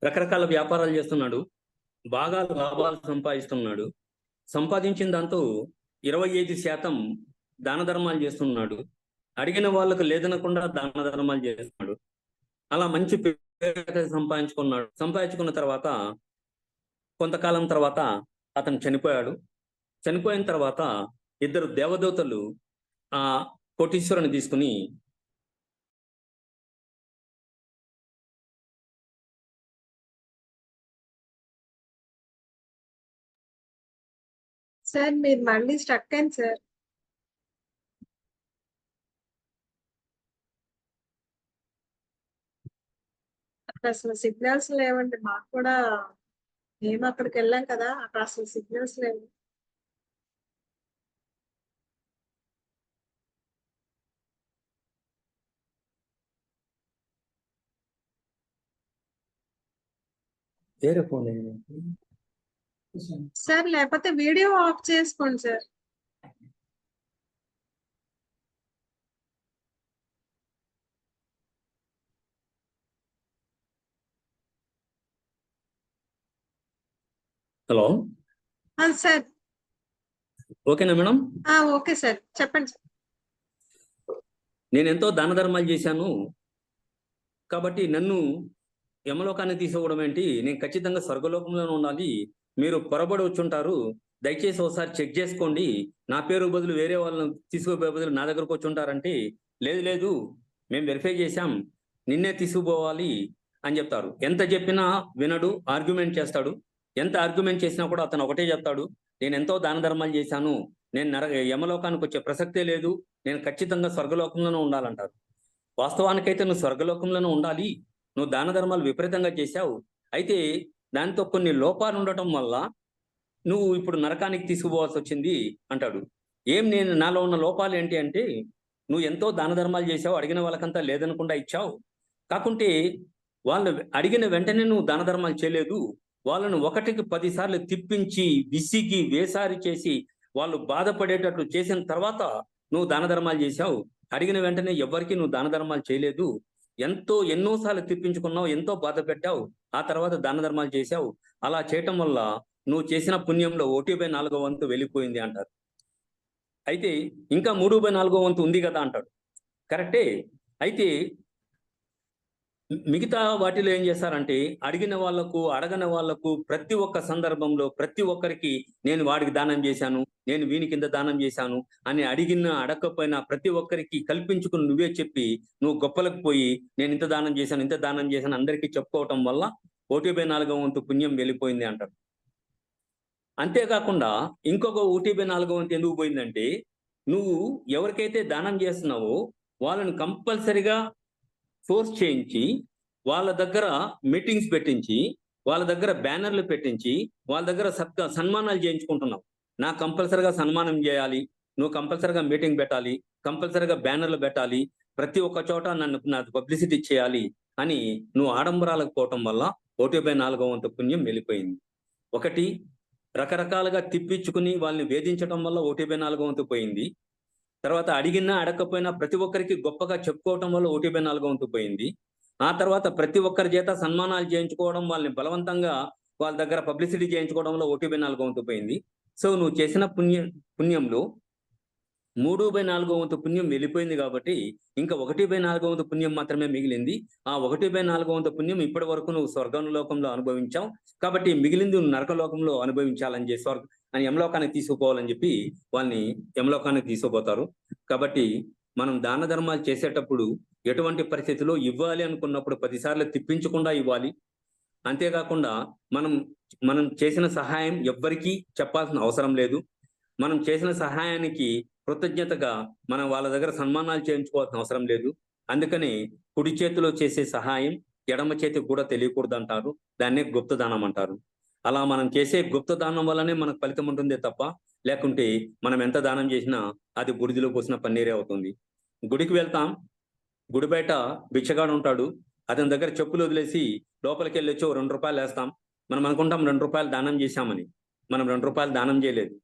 రకరకాల వ్యాపారాలు చేస్తున్నాడు, బాగా లాభాలు సంపాదిస్తున్నాడు. సంపాదించిన దాంతో 25% దాన ధర్మాలు చేస్తున్నాడు. అడిగిన వాళ్ళకు లేదనకుండా దాన ధర్మాలు చేస్తున్నాడు. అలా మంచి పేరు సంపాదించుకున్న తర్వాత కొంతకాలం తర్వాత అతను చనిపోయాడు. చనిపోయిన తర్వాత 2 దేవదూతలు ఆ కోటీశ్వరుని తీసుకుని సార్ మీరు మళ్ళీ స్ట్రక్ అయింది సార్. అక్కడ అసలు సిగ్నల్స్ లేవండి. మాకు కూడా, మేము అక్కడికి వెళ్ళాం కదా, అక్కడ అసలు సిగ్నల్స్ లేవు. వేరే ఫోన్ సార్ లేకపోతే వీడియో ఆఫ్ చేసుకోండి సార్. Hello, sir. ఓకేనా మేడం? ఓకే సార్, చెప్పండి సార్. నేను ఎంతో దాన ధర్మాలు చేశాను కాబట్టి నన్ను యమలోకాన్ని తీసుకోవడం ఏంటి? నేను ఖచ్చితంగా స్వర్గలోకంలోనే ఉండాలి. మీరు పొరబడి వచ్చుంటారు, దయచేసి ఒకసారి చెక్ చేసుకోండి. నా పేరు బదులు వేరే వాళ్ళని తీసుకుపోయే బదులు నా దగ్గరకు వచ్చి ఉంటారంటే, లేదు లేదు మేము వెరిఫై చేశాం, నిన్నే తీసుకుపోవాలి అని చెప్తారు. ఎంత చెప్పినా వినడు, ఆర్గ్యుమెంట్ చేస్తాడు. ఎంత ఆర్గ్యుమెంట్ చేసినా కూడా అతను ఒకటే చెప్తాడు, నేను ఎంతో దాన ధర్మాలు చేశాను, నేను యమలోకానికి వచ్చే ప్రసక్తే లేదు, నేను ఖచ్చితంగా స్వర్గలోకంలోనే ఉండాలంటారు. వాస్తవానికైతే నువ్వు స్వర్గలోకంలోనే ఉండాలి, నువ్వు దాన ధర్మాలు విపరీతంగా చేశావు, అయితే దాంతో కొన్ని లోపాలు ఉండటం వల్ల నువ్వు ఇప్పుడు నరకానికి తీసుకుపోవాల్సి వచ్చింది అంటాడు. నేను నాలో ఉన్న లోపాలు ఏంటి అంటే, నువ్వు ఎంతో దాన ధర్మాలు చేశావు, అడిగిన వాళ్ళకంతా లేదనకుండా ఇచ్చావు, కాకుంటే వాళ్ళు అడిగిన వెంటనే నువ్వు దాన ధర్మాలు చేయలేదు, వాళ్ళను 1కి 10 సార్లు తిప్పించి విసిగి వేసారి చేసి వాళ్ళు బాధపడేటట్లు చేసిన తర్వాత నువ్వు దాన ధర్మాలు చేశావు. అడిగిన వెంటనే ఎవరికి నువ్వు దాన ధర్మాలు చేయలేదు, ఎన్నోసార్లు తిప్పించుకున్నావు, ఎంతో బాధ పెట్టావు, ఆ తర్వాత దాన ధర్మాలు చేశావు. అలా చేయటం వల్ల నువ్వు చేసిన పుణ్యంలో 1/4 వంతు వెళ్ళిపోయింది అంటారు. అయితే ఇంకా 3/4 వంతు ఉంది కదా అంటాడు. కరెక్టే. అయితే మిగతా వాటిలో ఏం చేస్తారంటే, అడిగిన వాళ్లకు అడగని వాళ్లకు ప్రతి ఒక్క సందర్భంలో ప్రతి ఒక్కరికి నేను వాడికి దానం చేశాను, నేను వీని కింద దానం చేశాను అని అడిగిన అడగకపోయినా ప్రతి ఒక్కరికి కల్పించుకుని నువ్వే చెప్పి నువ్వు గొప్పలకు పోయి నేను ఇంత దానం చేశాను ఇంత దానం చేశాను అందరికీ చెప్పుకోవటం వల్ల 1/4 వంతు పుణ్యం వెళ్ళిపోయింది అంటారు. అంతేకాకుండా ఇంకొక 1/4 వంతు ఎందుకు పోయిందంటే, నువ్వు ఎవరికైతే దానం చేస్తున్నావో వాళ్ళని కంపల్సరిగా ఫోర్స్ చేయించి వాళ్ళ దగ్గర మీటింగ్స్ పెట్టించి వాళ్ళ దగ్గర బ్యానర్లు పెట్టించి వాళ్ళ దగ్గర సన్మానాలు చేయించుకుంటున్నావు. నాకు కంపల్సరిగా సన్మానం చేయాలి, నువ్వు కంపల్సరిగా మీటింగ్ పెట్టాలి, కంపల్సరిగా బ్యానర్లు పెట్టాలి, ప్రతి ఒక్క చోట నాకు పబ్లిసిటీ చేయాలి అని నువ్వు ఆడంబరాలకు పోవటం వల్ల 1/4 వంతు పుణ్యం వెళ్ళిపోయింది. ఒకటి, రకరకాలుగా తిప్పించుకుని వాళ్ళని వేధించడం వల్ల 1/4 వంతు పోయింది. తర్వాత అడిగినా అడగకపోయినా ప్రతి ఒక్కరికి గొప్పగా చెప్పుకోవటం వల్ల 1/4 వంతు పోయింది. ఆ తర్వాత ప్రతి ఒక్కరి చేత సన్మానాలు చేయించుకోవడం, వాళ్ళని బలవంతంగా వాళ్ళ దగ్గర పబ్లిసిటీ చేయించుకోవడం వల్ల 1/4 వంతు పోయింది. సో నువ్వు చేసిన పుణ్యంలో 3/4 వంతు పుణ్యం వెళ్ళిపోయింది కాబట్టి ఇంకా 1/4 వంతు పుణ్యం మాత్రమే మిగిలింది. ఆ 1/4 వంతు పుణ్యం ఇప్పటి వరకు నువ్వు స్వర్గలోకంలో అనుభవించావు కాబట్టి మిగిలింది నువ్వు నరకలోకంలో అనుభవించాలని చెప్పి అని యమలోకానికి తీసుకుపోవాలని చెప్పి వాళ్ళని యమలోకానికి తీసుకుపోతారు. కాబట్టి మనం దాన ధర్మాలు చేసేటప్పుడు ఎటువంటి పరిస్థితుల్లో ఇవ్వాలి అనుకున్నప్పుడు 10 సార్లు తిప్పించకుండా ఇవ్వాలి. అంతేకాకుండా మనం చేసిన సహాయం ఎవ్వరికీ చెప్పాల్సిన అవసరం లేదు. మనం చేసిన సహాయానికి కృతజ్ఞతగా మనం వాళ్ళ దగ్గర సన్మానాలు చేయించుకోవాల్సిన అవసరం లేదు. అందుకని కుడి చేతిలో చేసే సహాయం ఎడమ చేతికి కూడా తెలియకూడదు అంటారు. దాన్నే గుప్తదానం అంటారు. అలా మనం చేసే గుప్తదానం వల్లనే మనకు ఫలితం ఉంటుందే తప్ప లేకుంటే మనం ఎంత దానం చేసినా అది బుడిదిలో పోసిన పన్నీరే అవుతుంది. గుడికి వెళ్తాం, గుడి బయట భిక్షగాడు ఉంటాడు, అతని దగ్గర చెప్పులు వదిలేసి లోపలికి వెళ్ళి వచ్చి 2 రూపాయలు వేస్తాం. మనం అనుకుంటాం 2 రూపాయలు దానం చేశామని. మనం 2 రూపాయలు దానం చేయలేదు.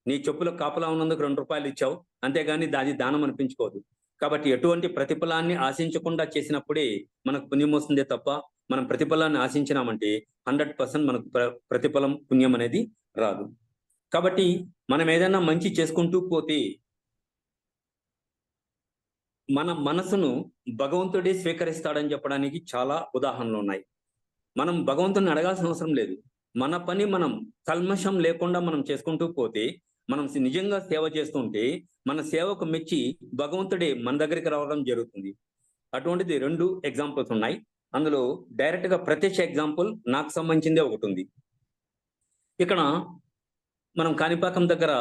నీ చెప్పులకు కాపలా ఉన్నందుకు 2 రూపాయలు ఇచ్చావు, అంతేగాని దాని దానం అనిపించుకోదు. కాబట్టి ఎటువంటి ప్రతిఫలాన్ని ఆశించకుండా చేసినప్పుడే మనకు పుణ్యం వస్తుందే తప్ప మనం ప్రతిఫలాన్ని ఆశించినామంటే 100% మనకు ప్రతిఫలం పుణ్యం అనేది రాదు. కాబట్టి మనం ఏదైనా మంచి చేసుకుంటూ పోతే మన మనసును భగవంతుడే స్వీకరిస్తాడని చెప్పడానికి చాలా ఉదాహరణలు ఉన్నాయి. మనం భగవంతుని అడగాల్సిన అవసరం లేదు. మన పని మనం కల్మషం లేకుండా మనం చేసుకుంటూ పోతే, మనం నిజంగా సేవ చేస్తుంటే మన సేవకు మెచ్చి భగవంతుడే మన దగ్గరికి రావడం జరుగుతుంది. అటువంటిది 2 ఎగ్జాంపుల్స్ ఉన్నాయి. అందులో డైరెక్ట్ గా ప్రత్యక్ష ఎగ్జాంపుల్ నాకు సంబంధించిందే ఒకటి ఉంది. ఇక్కడ మనం కాణిపాకం దగ్గర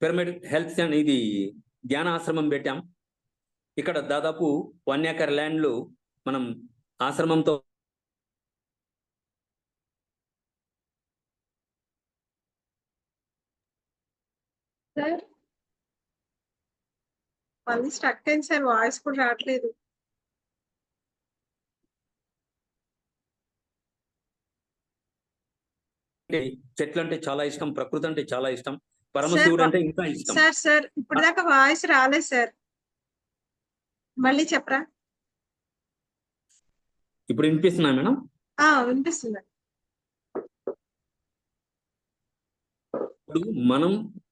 పిరమిడ్ హెల్త్ అండ్ ఇది ధ్యాన ఆశ్రమం పెట్టాం. ఇక్కడ దాదాపు 1 ఎకర్ ల్యాండ్ లో మనం ఆశ్రమంతో సార్ మళ్ళీ స్టక్ అయింది సార్, వాయిస్ కూడా రావట్లేదు. చెట్లు అంటే చాలా ఇష్టం, ప్రకృతి అంటే చాలా ఇష్టం, పరమశివుడు అంటే ఇంకా ఇష్టం. సార్ ఇప్పుడు దాకా వాయిస్ రాలేదు సార్, మళ్ళీ చెప్పరా? ఇప్పుడు వినిపిస్తున్నా మేడం? వినిపిస్తుంది. ఇప్పుడు మనం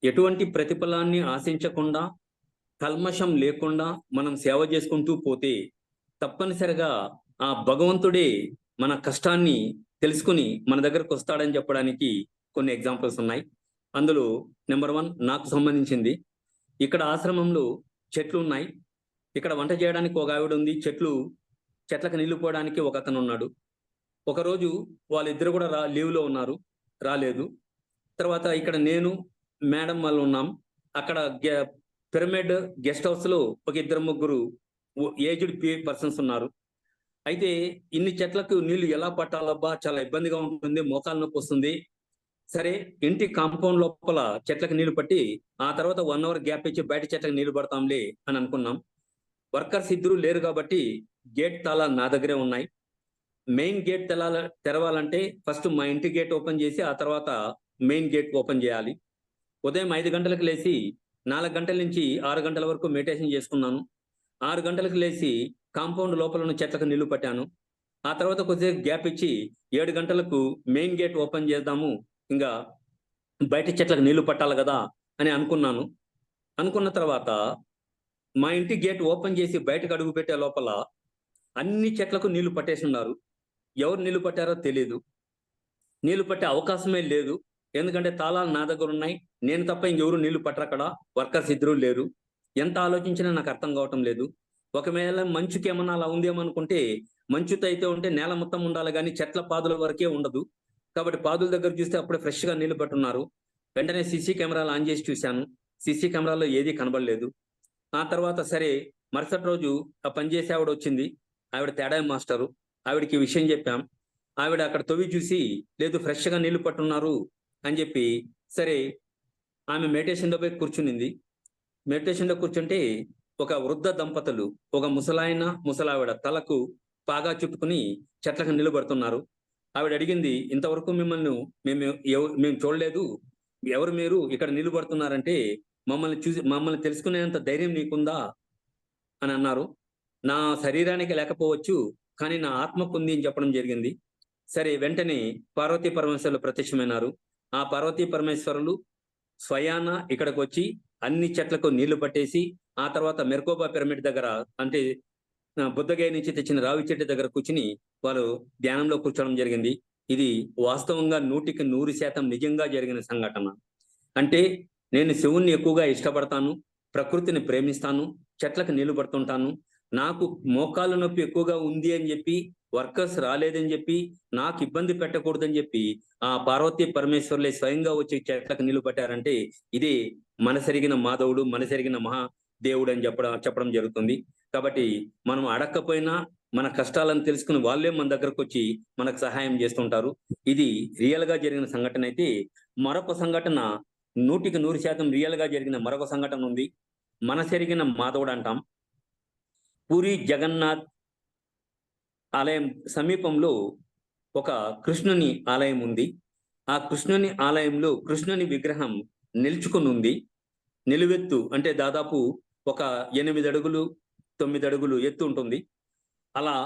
ఎటువంటి ప్రతిఫలాన్ని ఆశించకుండా, కల్మషం లేకుండా మనం సేవ చేసుకుంటూ పోతే తప్పనిసరిగా ఆ భగవంతుడే మన కష్టాన్ని తెలుసుకుని మన దగ్గరకు వస్తాడని చెప్పడానికి కొన్ని ఎగ్జాంపుల్స్ ఉన్నాయి. అందులో నెంబర్ 1 నాకు సంబంధించింది. ఇక్కడ ఆశ్రమంలో చెట్లు ఉన్నాయి. ఇక్కడ వంట చేయడానికి ఒక ఆవిడ ఉంది. చెట్లకు నీళ్లు పోయడానికి ఒక అతను ఉన్నాడు. ఒకరోజు వాళ్ళిద్దరు కూడా లీవ్లో ఉన్నారు, రాలేదు. తర్వాత ఇక్కడ నేను మేడం వాళ్ళు ఉన్నాం. అక్కడ పిరమిడ్ గెస్ట్ హౌస్ లో ఒక 2-3 ఏజ్డ్ పర్సన్స్ ఉన్నారు. అయితే ఇన్ని చెట్లకు నీళ్లు ఎలా పట్టాలబ్బా, చాలా ఇబ్బందిగా ఉంటుంది, మోకాలు నొప్పి వస్తుంది. సరే, ఇంటి కాంపౌండ్ లోపల చెట్లకు నీళ్లు పట్టి ఆ తర్వాత 1 అవర్ గ్యాప్ ఇచ్చి బయట చెట్లకు నీళ్లు పడతాంలే అని అనుకున్నాం. వర్కర్స్ ఇద్దరు లేరు కాబట్టి గేట్ తాళాలు నా దగ్గరే ఉన్నాయి. మెయిన్ గేట్ తెరవాలంటే ఫస్ట్ మా ఇంటి గేట్ ఓపెన్ చేసి ఆ తర్వాత మెయిన్ గేట్ ఓపెన్ చేయాలి. ఉదయం 5 గంటలకు లేచి 4 గంటల నుంచి 6 గంటల వరకు మెడిటేషన్ చేసుకున్నాను. 6 గంటలకు లేచి కాంపౌండ్ లోపల ఉన్న చెట్లకు నీళ్లు పట్టాను. ఆ తర్వాత కొద్దిసేపు గ్యాప్ ఇచ్చి 7 గంటలకు మెయిన్ గేట్ ఓపెన్ చేద్దాము, ఇంకా బయట చెట్లకు నీళ్లు పట్టాలి కదా అని అనుకున్నాను. అనుకున్న తర్వాత మా ఇంటి గేట్ ఓపెన్ చేసి బయటకు అడుగు పెట్టే లోపల అన్ని చెట్లకు నీళ్లు పట్టేసి ఉన్నారు. ఎవరు నీళ్లు పట్టారో తెలియదు. నీళ్లు పట్టే అవకాశమే లేదు. ఎందుకంటే తాళాలు నా దగ్గర ఉన్నాయి. నేను తప్ప ఇంకెవరు నీళ్లు పట్టరు. అక్కడ వర్కర్స్ ఇద్దరు లేరు. ఎంత ఆలోచించినా నాకు అర్థం కావటం లేదు. ఒకవేళ మంచుకి ఏమన్నా అలా ఉందేమనుకుంటే, మంచుతో అయితే ఉంటే నేల మొత్తం ఉండాలి కానీ చెట్ల పాదుల వరకే ఉండదు. కాబట్టి పాదుల దగ్గర చూస్తే అప్పుడే ఫ్రెష్ గా నీళ్లు పట్టున్నారు. వెంటనే సీసీ కెమెరాలు ఆన్ చేసి చూశాను. సీసీ కెమెరాలో ఏదీ కనబడలేదు. ఆ తర్వాత సరే, మరుసటి రోజు ఆ పనిచేసే ఆవిడ వచ్చింది. ఆవిడ తేడా మాస్టరు. ఆవిడకి విషయం చెప్పాం. ఆవిడ అక్కడ తవ్వి చూసి, లేదు ఫ్రెష్ గా నీళ్లు పట్టున్నారు అని చెప్పి, సరే ఆమె మెడిటేషన్లో పోయి కూర్చునింది. మెడిటేషన్లో కూర్చుంటే ఒక వృద్ధ దంపతులు, ఒక ముసలాయన ముసలావిడ తలకు పాగా చుట్టుకుని చెట్లకు నిలబడుతున్నారు. ఆవిడ అడిగింది, ఇంతవరకు మిమ్మల్ని మేము చూడలేదు, ఎవరు మీరు, ఇక్కడ నిలబడుతున్నారంటే మమ్మల్ని తెలుసుకునేంత ధైర్యం నీకుందా అని అన్నారు. నా శరీరానికి లేకపోవచ్చు, కానీ నా ఆత్మకు ఉంది అని చెప్పడం జరిగింది. సరే, వెంటనే పార్వతీ పరమేశ్వరులు ప్రత్యక్షమైనారు. ఆ పార్వతీ పరమేశ్వరులు స్వయాన ఇక్కడికి వచ్చి అన్ని చెట్లకు నీళ్లు పట్టేసి ఆ తర్వాత మెర్కోబా పిరమిడ్ దగ్గర, అంటే బుద్ధగయ నుంచి తెచ్చిన రావి చెట్టు దగ్గర కూర్చుని వాళ్ళు ధ్యానంలో కూర్చోవడం జరిగింది. ఇది వాస్తవంగా 100% నిజంగా జరిగిన సంఘటన. అంటే నేను శివుణ్ణి ఎక్కువగా ఇష్టపడతాను, ప్రకృతిని ప్రేమిస్తాను, చెట్లకు నీళ్లు పడుతుంటాను. నాకు మోకాలు నొప్పి ఎక్కువగా ఉంది అని చెప్పి, వర్కర్స్ రాలేదని చెప్పి, నాకు ఇబ్బంది పెట్టకూడదని చెప్పి ఆ పార్వతీ పరమేశ్వరులే స్వయంగా వచ్చి చెట్లకు నీళ్లు పట్టారంటే ఇది మనసెరిగిన మాధవుడు, మనసెరిగిన మహాదేవుడు అని చెప్పడం జరుగుతుంది. కాబట్టి మనం అడక్కపోయినా మన కష్టాలను తెలుసుకుని వాళ్ళే మన దగ్గరకు వచ్చి మనకు సహాయం చేస్తుంటారు. ఇది రియల్ గా జరిగిన సంఘటన. అయితే మరొక సంఘటన 100% రియల్ గా జరిగిన మరొక సంఘటన ఉంది. మనసెరిగిన మాధవుడు అంటాం. పూరి జగన్నాథ్ ఆలయం సమీపంలో ఒక కృష్ణుని ఆలయం ఉంది. ఆ కృష్ణుని ఆలయంలో కృష్ణుని విగ్రహం నిల్చుకుని ఉంది. నిలువెత్తు, అంటే దాదాపు ఒక 8 అడుగులు 9 అడుగులు ఎత్తు ఉంటుంది. అలా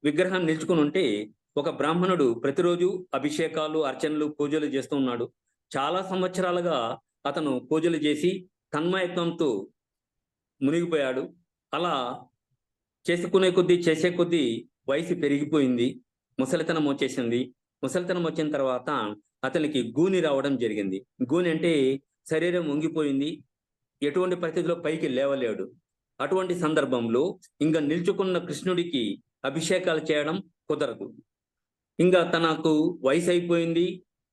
విగ్రహం నిల్చుకుని ఉంటే ఒక బ్రాహ్మణుడు ప్రతిరోజు అభిషేకాలు, అర్చనలు, పూజలు చేస్తూ ఉన్నాడు. చాలా సంవత్సరాలుగా అతను పూజలు చేసి తన్మయత్వంతో మునిగిపోయాడు. అలా చేసే కొద్దీ వయసు పెరిగిపోయింది, ముసలితనం వచ్చేసింది. ముసలితనం వచ్చిన తర్వాత అతనికి గూని రావడం జరిగింది. గూని అంటే శరీరం వంగిపోయింది, ఎటువంటి పరిస్థితిలో పైకి లేవలేడు. అటువంటి సందర్భంలో ఇంకా నిల్చుకున్న కృష్ణుడికి అభిషేకాలు చేయడం కుదరదు. ఇంకా తనకు వయసు అయిపోయింది,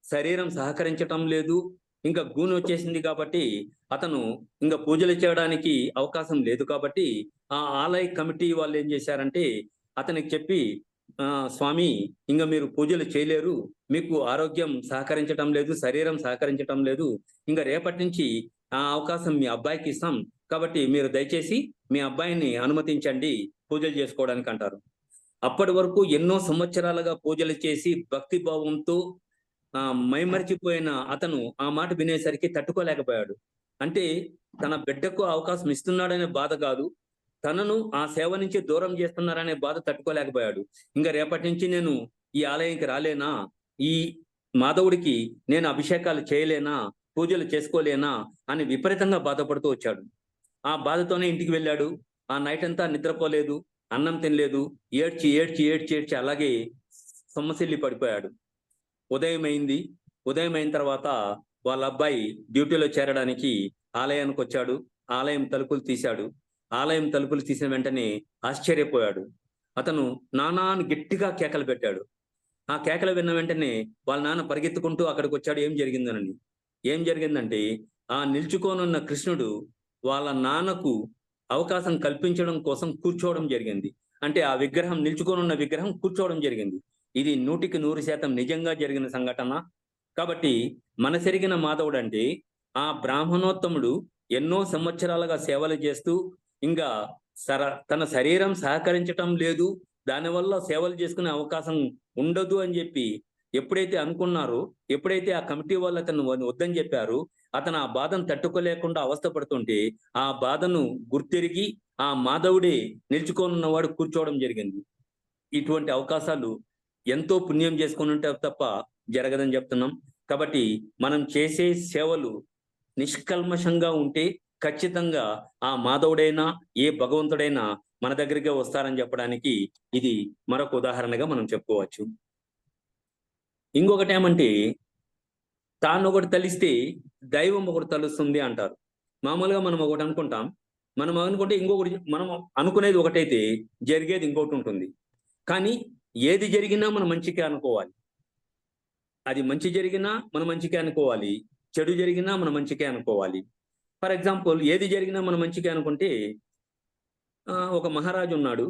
శరీరం సహకరించటం లేదు, ఇంకా గూని వచ్చేసింది. కాబట్టి అతను ఇంకా పూజలు చేయడానికి అవకాశం లేదు. కాబట్టి ఆ ఆలయ కమిటీ వాళ్ళు ఏం చేశారంటే అతనికి చెప్పి, స్వామి, ఇంకా మీరు పూజలు చేయలేరు, మీకు ఆరోగ్యం సహకరించటం లేదు, శరీరం సహకరించటం లేదు, ఇంకా రేపటి నుంచి ఆ అవకాశం మీ అబ్బాయికి ఇస్తాం, కాబట్టి మీరు దయచేసి మీ అబ్బాయిని అనుమతించండి పూజలు చేసుకోవడానికి అంటారు. అప్పటి వరకు ఎన్నో సంవత్సరాలుగా పూజలు చేసి భక్తి భావంతో మైమరిచిపోయిన అతను ఆ మాట వినేసరికి తట్టుకోలేకపోయాడు. అంటే తన బిడ్డకు అవకాశం ఇస్తున్నాడనే బాధ కాదు, తనను ఆ సేవ నుంచి దూరం చేస్తున్నారనే బాధ తట్టుకోలేకపోయాడు. ఇంకా రేపటి నుంచి నేను ఈ ఆలయానికి రాలేనా, ఈ మాధవుడికి నేను అభిషేకాలు చేయలేనా, పూజలు చేసుకోలేనా అని విపరీతంగా బాధపడుతూ వచ్చాడు. ఆ బాధతోనే ఇంటికి వెళ్ళాడు. ఆ నైట్ అంతా నిద్రపోలేదు, అన్నం తినలేదు, ఏడ్చి ఏడ్చి ఏడ్చి ఏడ్చి అలాగే సొమ్మసిల్లి పడిపోయాడు. ఉదయం అయింది. ఉదయం అయిన తర్వాత వాళ్ళ అబ్బాయి డ్యూటీలో చేరడానికి ఆలయానికి వచ్చాడు. ఆలయం తలుపులు తీశాడు. ఆలయం తలుపులు తీసిన వెంటనే ఆశ్చర్యపోయాడు. అతను నానా అని గట్టిగా కేకలు పెట్టాడు. ఆ కేకలు విన్న వెంటనే వాళ్ళ నాన్న పరిగెత్తుకుంటూ అక్కడికి వచ్చాడు. ఏం జరిగిందనని. ఏం జరిగిందంటే ఆ నిల్చుకోనున్న కృష్ణుడు వాళ్ళ నాన్నకు అవకాశం కల్పించడం కోసం కూర్చోవడం జరిగింది. అంటే ఆ విగ్రహం, నిల్చుకోనున్న విగ్రహం కూర్చోవడం జరిగింది. ఇది 100% నిజంగా జరిగిన సంఘటన. కాబట్టి మనసెరిగిన మాధవుడు అంటే ఆ బ్రాహ్మణోత్తముడు ఎన్నో సంవత్సరాలుగా సేవలు చేస్తూ ఇంకా తన శరీరం సహకరించటం లేదు, దానివల్ల సేవలు చేసుకునే అవకాశం ఉండదు అని చెప్పి ఎప్పుడైతే అనుకున్నారో, ఎప్పుడైతే ఆ కమిటీ వాళ్ళు అతను వద్దని చెప్పారు, అతను ఆ బాధను తట్టుకోలేకుండా అవస్థపడుతుంటే ఆ బాధను గుర్తిరిగి ఆ మాధవుడే నిల్చుకోనున్నవాడు కూర్చోవడం జరిగింది. ఇటువంటి అవకాశాలు ఎంతో పుణ్యం చేసుకుని ఉంటే తప్ప జరగదని చెప్తున్నాం. కాబట్టి మనం చేసే సేవలు నిష్కల్మషంగా ఉంటే ఖచ్చితంగా ఆ మాధవుడైనా ఏ భగవంతుడైనా మన దగ్గరికి వస్తారని చెప్పడానికి ఇది మరొక ఉదాహరణగా మనం చెప్పుకోవచ్చు. ఇంకొకటి ఏమంటే, తాను ఒకటి తలిస్తే దైవం ఒకటి తలుస్తుంది అంటారు. మామూలుగా మనం ఒకటి అనుకుంటాం, మనం అనుకుంటే ఇంకొకటి, మనం అనుకునేది ఒకటైతే జరిగేది ఇంకొకటి ఉంటుంది. కానీ ఏది జరిగినా మన మంచికే అనుకోవాలి. అది మంచి జరిగినా మన మంచికే అనుకోవాలి, చెడు జరిగినా మన మంచికే అనుకోవాలి. ఫర్ ఎగ్జాంపుల్, ఏది జరిగినా మన మంచికే అనుకుంటే, ఒక మహారాజు ఉన్నాడు.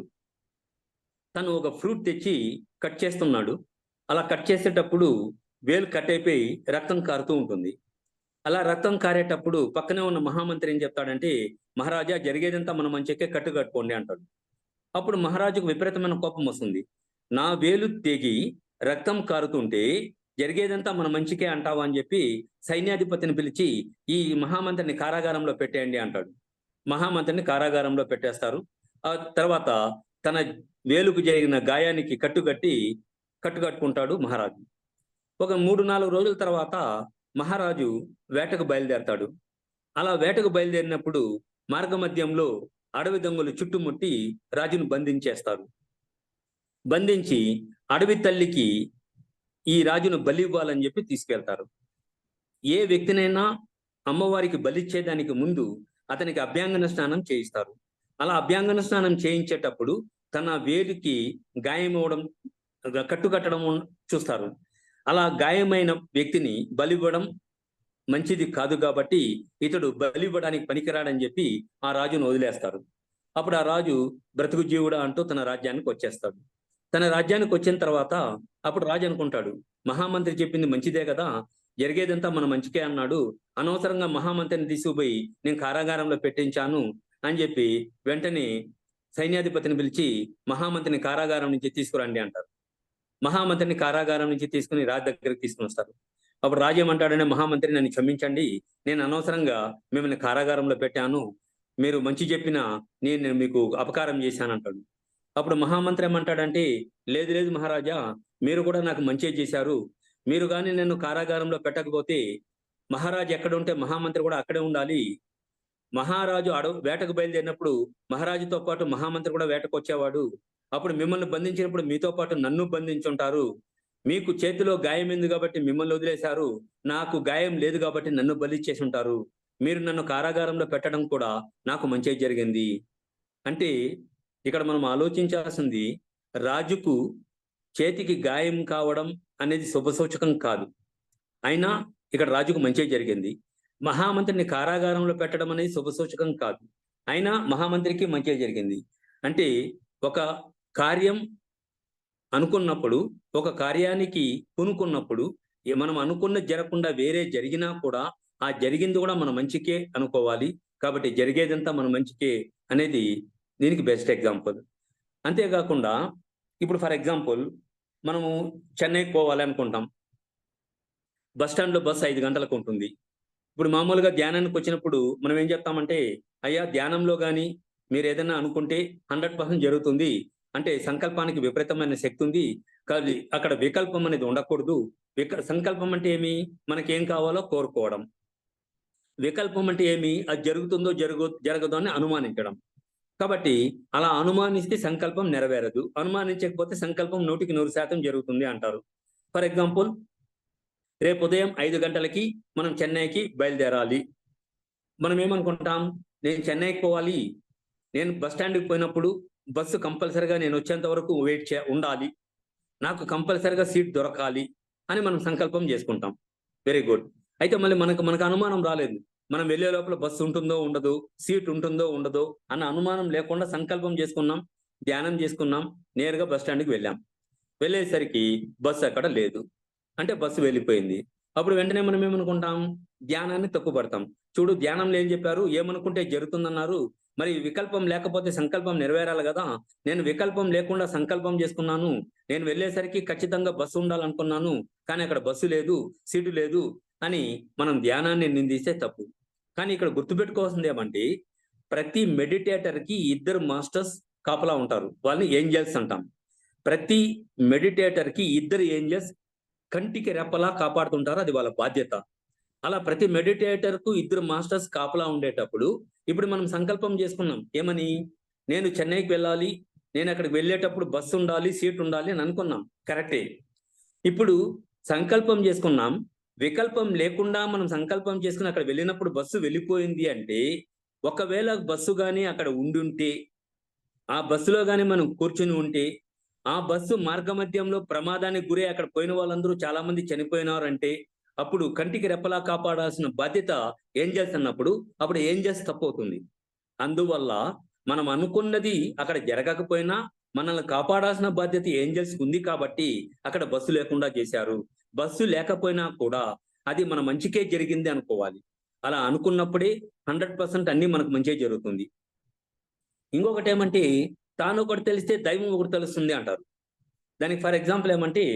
తను ఒక ఫ్రూట్ తెచ్చి కట్ చేస్తున్నాడు. అలా కట్ చేసేటప్పుడు వేలు కట్ అయిపోయి రక్తం కారుతూ ఉంటుంది. అలా రక్తం కారేటప్పుడు పక్కనే ఉన్న మహామంత్రి ఏం చెప్తాడంటే, మహారాజా జరిగేదంతా మన మంచికే, కట్టు కట్టుకోండి అంటాడు. అప్పుడు మహారాజుకు విపరీతమైన కోపం వస్తుంది. నా వేలు తెగి రక్తం కారుతుంటే జరిగేదంతా మన మంచికే అంటావా అని చెప్పి సైన్యాధిపతిని పిలిచి ఈ మహామంత్రిని కారాగారంలో పెట్టేయండి అంటాడు. మహామంత్రిని కారాగారంలో పెట్టేస్తారు. ఆ తర్వాత తన వేలుకు జరిగిన గాయానికి కట్టుకుంటాడు మహారాజు. ఒక 3-4 రోజుల తర్వాత మహారాజు వేటకు బయలుదేరతాడు. అలా వేటకు బయలుదేరినప్పుడు మార్గమధ్యంలో అడవి దొంగలు చుట్టుముట్టి రాజును బంధించేస్తారు. బంధించి అడవి తల్లికి ఈ రాజును బలి ఇవ్వాలని చెప్పి తీసుకెళ్తారు. ఏ వ్యక్తినైనా అమ్మవారికి బలిచ్చేదానికి ముందు అతనికి అభ్యంగన స్నానం చేయిస్తారు. అలా అభ్యంగన స్నానం చేయించేటప్పుడు తన వేలికి గాయం ఇవ్వడం, కట్టడం చూస్తారు. అలా గాయమైన వ్యక్తిని బలివ్వడం మంచిది కాదు కాబట్టి ఇతడు బలివ్వడానికి పనికిరాడని చెప్పి ఆ రాజును వదిలేస్తారు. అప్పుడు ఆ రాజు బ్రతుకు జీవుడా అంటూ తన రాజ్యానికి వచ్చేస్తాడు. తన రాజ్యానికి వచ్చిన తర్వాత అప్పుడు రాజు అనుకుంటాడు, మహామంత్రి చెప్పింది మంచిదే కదా, జరిగేదంతా మన మంచికే అన్నాడు, అనవసరంగా మహామంత్రిని తీసుకుపోయి నేను కారాగారంలో పెట్టించాను అని చెప్పి వెంటనే సైన్యాధిపతిని పిలిచి మహామంత్రిని కారాగారం నుంచి తీసుకురండి అంటారు. మహామంత్రిని కారాగారం నుంచి తీసుకుని రాజు దగ్గరికి తీసుకుని వస్తారు. అప్పుడు రాజు ఏమంటాడనే, మహామంత్రి నన్ను క్షమించండి, నేను అనవసరంగా మిమ్మల్ని కారాగారంలో పెట్టాను, మీరు మంచి చెప్పినా నేను మీకు అపకారం చేశాను అంటాడు. అప్పుడు మహామంత్రి ఏమంటాడంటే, లేదు లేదు మహారాజా, మీరు కూడా నాకు మంచి చేశారు, మీరు కానీ నన్ను కారాగారంలో పెట్టకపోతే మహారాజు ఎక్కడ ఉంటే మహామంత్రి కూడా అక్కడే ఉండాలి. మహారాజు వేటకు బయలుదేరినప్పుడు మహారాజుతో పాటు మహామంత్రి కూడా వేటకు వచ్చేవాడు, అప్పుడు మిమ్మల్ని బంధించినప్పుడు మీతో పాటు నన్ను బంధించుంటారు. మీకు చేతిలో గాయం ఉంది కాబట్టి మిమ్మల్ని వదిలేశారు, నాకు గాయం లేదు కాబట్టి నన్ను బలి చేసి ఉంటారు. మీరు నన్ను కారాగారంలో పెట్టడం కూడా నాకు మంచి జరిగింది. అంటే ఇక్కడ మనం ఆలోచించాల్సింది, రాజుకు చేతికి గాయం కావడం అనేది శుభసూచకం కాదు. అయినా ఇక్కడ రాజుకు మంచి జరిగింది. మహామంత్రిని కారాగారంలో పెట్టడం అనేది శుభసూచకం కాదు, అయినా మహామంత్రికి మంచి జరిగింది. అంటే ఒక కార్యం అనుకున్నప్పుడు, ఒక కార్యానికి పూనుకున్నప్పుడు మనం అనుకున్న జరగకుండా వేరే జరిగినా కూడా ఆ జరిగింది కూడా మన మంచికే అనుకోవాలి. కాబట్టి జరిగేదంతా మన మంచికే అనేది దీనికి బెస్ట్ ఎగ్జాంపుల్. అంతేకాకుండా ఇప్పుడు ఫర్ ఎగ్జాంపుల్ మనము చెన్నైకి పోవాలి అనుకుంటాం. బస్ స్టాండ్లో బస్సు 5 గంటలకు ఉంటుంది. ఇప్పుడు మామూలుగా ధ్యానానికి వచ్చినప్పుడు మనం ఏం చెప్తామంటే, అయ్యా ధ్యానంలో కానీ మీరు ఏదైనా అనుకుంటే 100% జరుగుతుంది, అంటే సంకల్పానికి విపరీతమైన శక్తి ఉంది, కానీ అక్కడ వికల్పం అనేది ఉండకూడదు. సంకల్పం అంటే ఏమి? మనకేం కావాలో కోరుకోవడం. వికల్పం అంటే ఏమి? అది జరుగుతుందో జరగదో అని అనుమానించడం. కాబట్టి అలా అనుమానిస్తే సంకల్పం నెరవేరదు, అనుమానించకపోతే సంకల్పం 100% జరుగుతుంది అంటారు. ఫర్ ఎగ్జాంపుల్, రేపు ఉదయం 5 గంటలకి మనం చెన్నైకి బయలుదేరాలి. మనం ఏమనుకుంటాం? నేను చెన్నైకి పోవాలి, నేను బస్ స్టాండ్కి పోయినప్పుడు బస్సు కంపల్సరిగా నేను వచ్చేంత వరకు ఉండాలి, నాకు కంపల్సరిగా సీట్ దొరకాలి అని మనం సంకల్పం చేసుకుంటాం. Very good. అయితే మళ్ళీ మనకు అనుమానం రాలేదు. మనం వెళ్ళే లోపల బస్సు ఉంటుందో ఉండదో, సీట్ ఉంటుందో ఉండదో అన్న అనుమానం లేకుండా సంకల్పం చేసుకున్నాం, ధ్యానం చేసుకున్నాం, నేరుగా బస్ స్టాండ్కి వెళ్ళాం. వెళ్ళేసరికి బస్సు అక్కడ లేదు, అంటే బస్సు వెళ్ళిపోయింది. అప్పుడు వెంటనే మనం ఏమనుకుంటాం? ధ్యానాన్ని తప్పుపడతాం. చూడు, ధ్యానంలో ఏం చెప్పారు? ఏమనుకుంటే జరుగుతుందన్నారు. మరి వికల్పం లేకపోతే సంకల్పం నెరవేరాలి కదా. నేను వికల్పం లేకుండా సంకల్పం చేసుకున్నాను, నేను వెళ్ళేసరికి ఖచ్చితంగా బస్సు ఉండాలనుకున్నాను, కానీ అక్కడ బస్సు లేదు, సీటు లేదు అని మనం ధ్యానాన్ని నిందిస్తే తప్పు. కానీ ఇక్కడ గుర్తుపెట్టుకోవాల్సింది ఏమంటే, ప్రతి మెడిటేటర్కి 2 మాస్టర్స్ కాపలా ఉంటారు, వాళ్ళని ఏంజల్స్ అంటాం. ప్రతి మెడిటేటర్కి 2 ఏంజల్స్ కంటికి రెప్పలా కాపాడుతుంటారు, అది వాళ్ళ బాధ్యత. అలా ప్రతి మెడిటేటర్కు 2 మాస్టర్స్ కాపలా ఉండేటప్పుడు ఇప్పుడు మనం సంకల్పం చేసుకున్నాం ఏమని? నేను చెన్నైకి వెళ్ళాలి, నేను అక్కడికి వెళ్ళేటప్పుడు బస్సు ఉండాలి, సీట్ ఉండాలి అని అనుకున్నాం, కరెక్టే. ఇప్పుడు సంకల్పం చేసుకున్నాం, వికల్పం లేకుండా మనం సంకల్పం చేసుకుని అక్కడ వెళ్ళినప్పుడు బస్సు వెళ్ళిపోయింది అంటే, ఒకవేళ బస్సు కానీ అక్కడ ఉండుంటే, ఆ బస్సులో కానీ మనం కూర్చుని ఉంటే, ఆ బస్సు మార్గమధ్యంలో ప్రమాదానికి గురి అక్కడ పోయిన వాళ్ళందరూ చాలా మంది చనిపోయినారంటే, అప్పుడు కంటికి రెప్పలా కాపాడాల్సిన బాధ్యత ఏంజల్స్ అన్నప్పుడు అప్పుడు ఏంజల్స్ తప్పవుతుంది. అందువల్ల మనం అనుకున్నది అక్కడ జరగకపోయినా మనల్ని కాపాడాల్సిన బాధ్యత ఏంజల్స్ ఉంది కాబట్టి అక్కడ బస్సు లేకుండా చేశారు. బస్సు లేకపోయినా కూడా అది మన మంచికే జరిగింది అనుకోవాలి. అలా అనుకున్నప్పుడే 100% అన్ని మనకు మంచిగా జరుగుతుంది. ఇంకొకటి ఏమంటే, తాను ఒకటి తెలిస్తే దైవం ఒకటి తెలుస్తుంది అంటారు. దానికి ఫర్ ఎగ్జాంపుల్ ఏమంటే,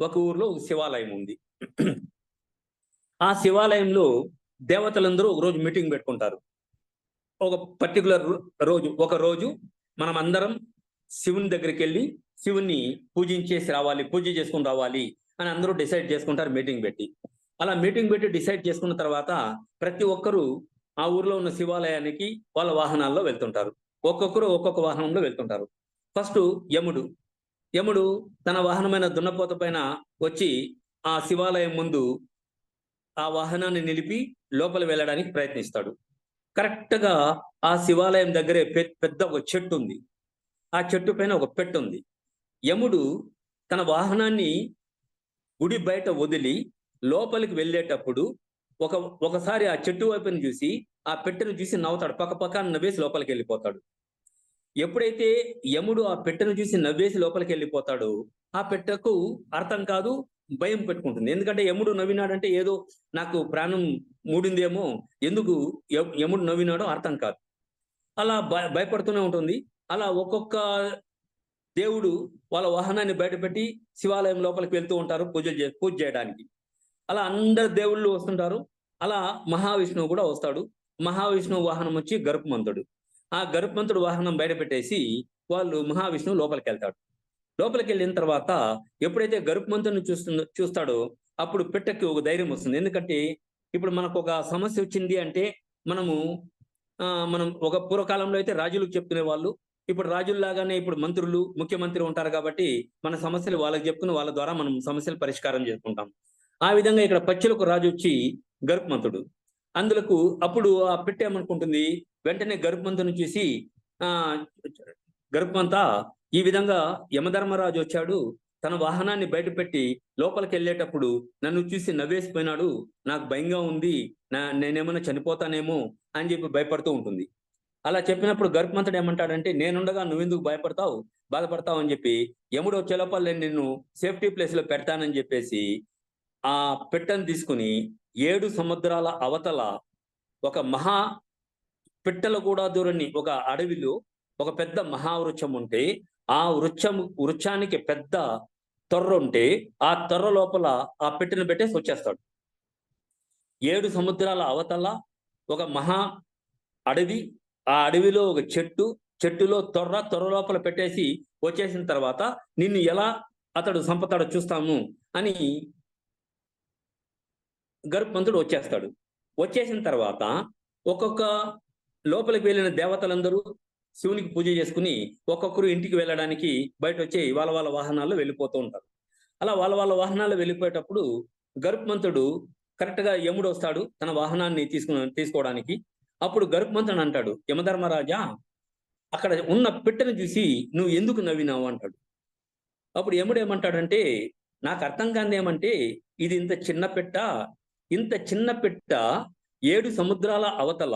ఒక ఊర్లో ఒక శివాలయం ఉంది. ఆ శివాలయంలో దేవతలందరూ ఒక రోజు మీటింగ్ పెట్టుకుంటారు. ఒక పర్టికులర్ ఒక రోజు మనం అందరం శివుని దగ్గరికి వెళ్ళి శివుని పూజించేసి రావాలి, పూజ చేసుకుని రావాలి అని అందరూ డిసైడ్ చేసుకుంటారు మీటింగ్ పెట్టి. అలా మీటింగ్ పెట్టి డిసైడ్ చేసుకున్న తర్వాత ప్రతి ఒక్కరూ ఆ ఊర్లో ఉన్న శివాలయానికి వాళ్ళ వాహనాల్లో వెళ్తుంటారు. ఒక్కొక్కరు ఒక్కొక్క వాహనంలో వెళ్తుంటారు. ఫస్ట్ యముడు తన వాహనమైన దున్నపోత పైన వచ్చి ఆ శివాలయం ముందు ఆ వాహనాన్ని నిలిపి లోపల వెళ్ళడానికి ప్రయత్నిస్తాడు. కరెక్ట్గా ఆ శివాలయం దగ్గరే పెద్ద ఒక చెట్టు ఉంది. ఆ చెట్టు పైన ఒక పెట్టె ఉంది. యముడు తన వాహనాన్ని గుడి బయట వదిలి లోపలికి వెళ్ళేటప్పుడు ఒకసారి ఆ చెట్టు వైపుని చూసి ఆ పెట్టెను చూసి నవ్వుతాడు, పక్క నవ్వేసి లోపలికి వెళ్ళిపోతాడు. ఎప్పుడైతే యముడు ఆ పెట్టెను చూసి నవ్వేసి లోపలికి వెళ్ళిపోతాడో ఆ పెట్టెకు అర్థం కాదు, భయం పెట్టుకుంటుంది. ఎందుకంటే యముడు నవ్వినాడంటే ఏదో నాకు ప్రాణం మూడిందేమో, ఎందుకు యముడు నవ్వినాడో అర్థం కాదు. అలా భయపడుతూనే ఉంటుంది. అలా ఒక్కొక్క దేవుడు వాళ్ళ వాహనాన్ని బయటపెట్టి శివాలయం లోపలికి వెళ్తూ ఉంటారు పూజ చేయడానికి. అలా అందరు దేవుళ్ళు వస్తుంటారు. అలా మహావిష్ణువు కూడా వస్తాడు. మహావిష్ణువు వాహనం వచ్చి గరుత్మంతుడు. ఆ గరుత్మంతుడు వాహనం బయట పెట్టేసి వాళ్ళు మహావిష్ణువు లోపలికి వెళ్తాడు. లోపలికి వెళ్ళిన తర్వాత ఎప్పుడైతే గరుత్మంతుని చూస్తాడో అప్పుడు పెట్టెకి ఒక ధైర్యం వస్తుంది. ఎందుకంటే ఇప్పుడు మనకు ఒక సమస్య వచ్చింది అంటే మనం ఒక పూర్వకాలంలో అయితే రాజులకు చెప్పుకునే వాళ్ళు, ఇప్పుడు రాజుల్లాగానే ఇప్పుడు మంత్రులు, ముఖ్యమంత్రి ఉంటారు కాబట్టి మన సమస్యలు వాళ్ళకి చెప్పుకుని వాళ్ళ ద్వారా మనం సమస్యలు పరిష్కారం చేసుకుంటాం. ఆ విధంగా ఇక్కడ పచ్చులకు రాజు వచ్చి గరుత్మంతుడు. అందులకు అప్పుడు ఆ పెట్టె ఏమనుకుంటుంది, వెంటనే గరుత్మంతుని చూసి గరుత్మంత, ఈ విధంగా యమధర్మరాజు వచ్చాడు, తన వాహనాన్ని బయటపెట్టి లోపలికి వెళ్ళేటప్పుడు నన్ను చూసి నవ్వేసిపోయినాడు, నాకు భయంగా ఉంది, నేనేమన్నా చనిపోతానేమో అని చెప్పి భయపడుతూ ఉంటుంది. అలా చెప్పినప్పుడు గరుత్మంతుడు ఏమంటాడంటే, నేనుండగా నువ్వెందుకు బాధపడతావు అని చెప్పి, యముడు వచ్చే లోపల నేను నిన్ను సేఫ్టీ ప్లేస్ లో పెడతానని చెప్పేసి ఆ పెట్టెను తీసుకుని 7 సముద్రాల అవతల ఒక పిట్టలు కూడా దూరని ఒక అడవిలో ఒక పెద్ద మహావృక్షం ఉంటే, ఆ వృక్షానికి పెద్ద తొర్ర ఉంటే ఆ తొర్ర లోపల ఆ పెట్టెను పెట్టేసి వచ్చేస్తాడు. 7 సముద్రాల అవతల ఒక మహా అడవి, ఆ అడవిలో ఒక చెట్టులో తొర్ర లోపల పెట్టేసి వచ్చేసిన తర్వాత నిన్ను ఎలా అతడు సంపతాడు చూస్తాము అని గరుత్మంతుడు వచ్చేస్తాడు. వచ్చేసిన తర్వాత ఒక్కొక్క లోపలికి వెళ్ళిన దేవతలందరూ శివునికి పూజ చేసుకుని ఒక్కొక్కరు ఇంటికి వెళ్ళడానికి బయట వచ్చి వాళ్ళ వాళ్ళ వాహనాల్లో వెళ్ళిపోతూ ఉంటారు. అలా వాళ్ళ వాళ్ళ వాహనాల్లో వెళ్ళిపోయేటప్పుడు గరుత్మంతుడు కరెక్ట్గా యముడు వస్తాడు తన వాహనాన్ని తీసుకోవడానికి. అప్పుడు గరుత్మంతుడు అంటాడు, యమధర్మరాజా, అక్కడ ఉన్న పిట్టను చూసి నువ్వు ఎందుకు నవ్వినావు అంటాడు. అప్పుడు యముడు ఏమంటాడంటే, నాకు అర్థం కాని ఏమంటే, ఇది ఇంత చిన్న పిట్ట 7 సముద్రాల అవతల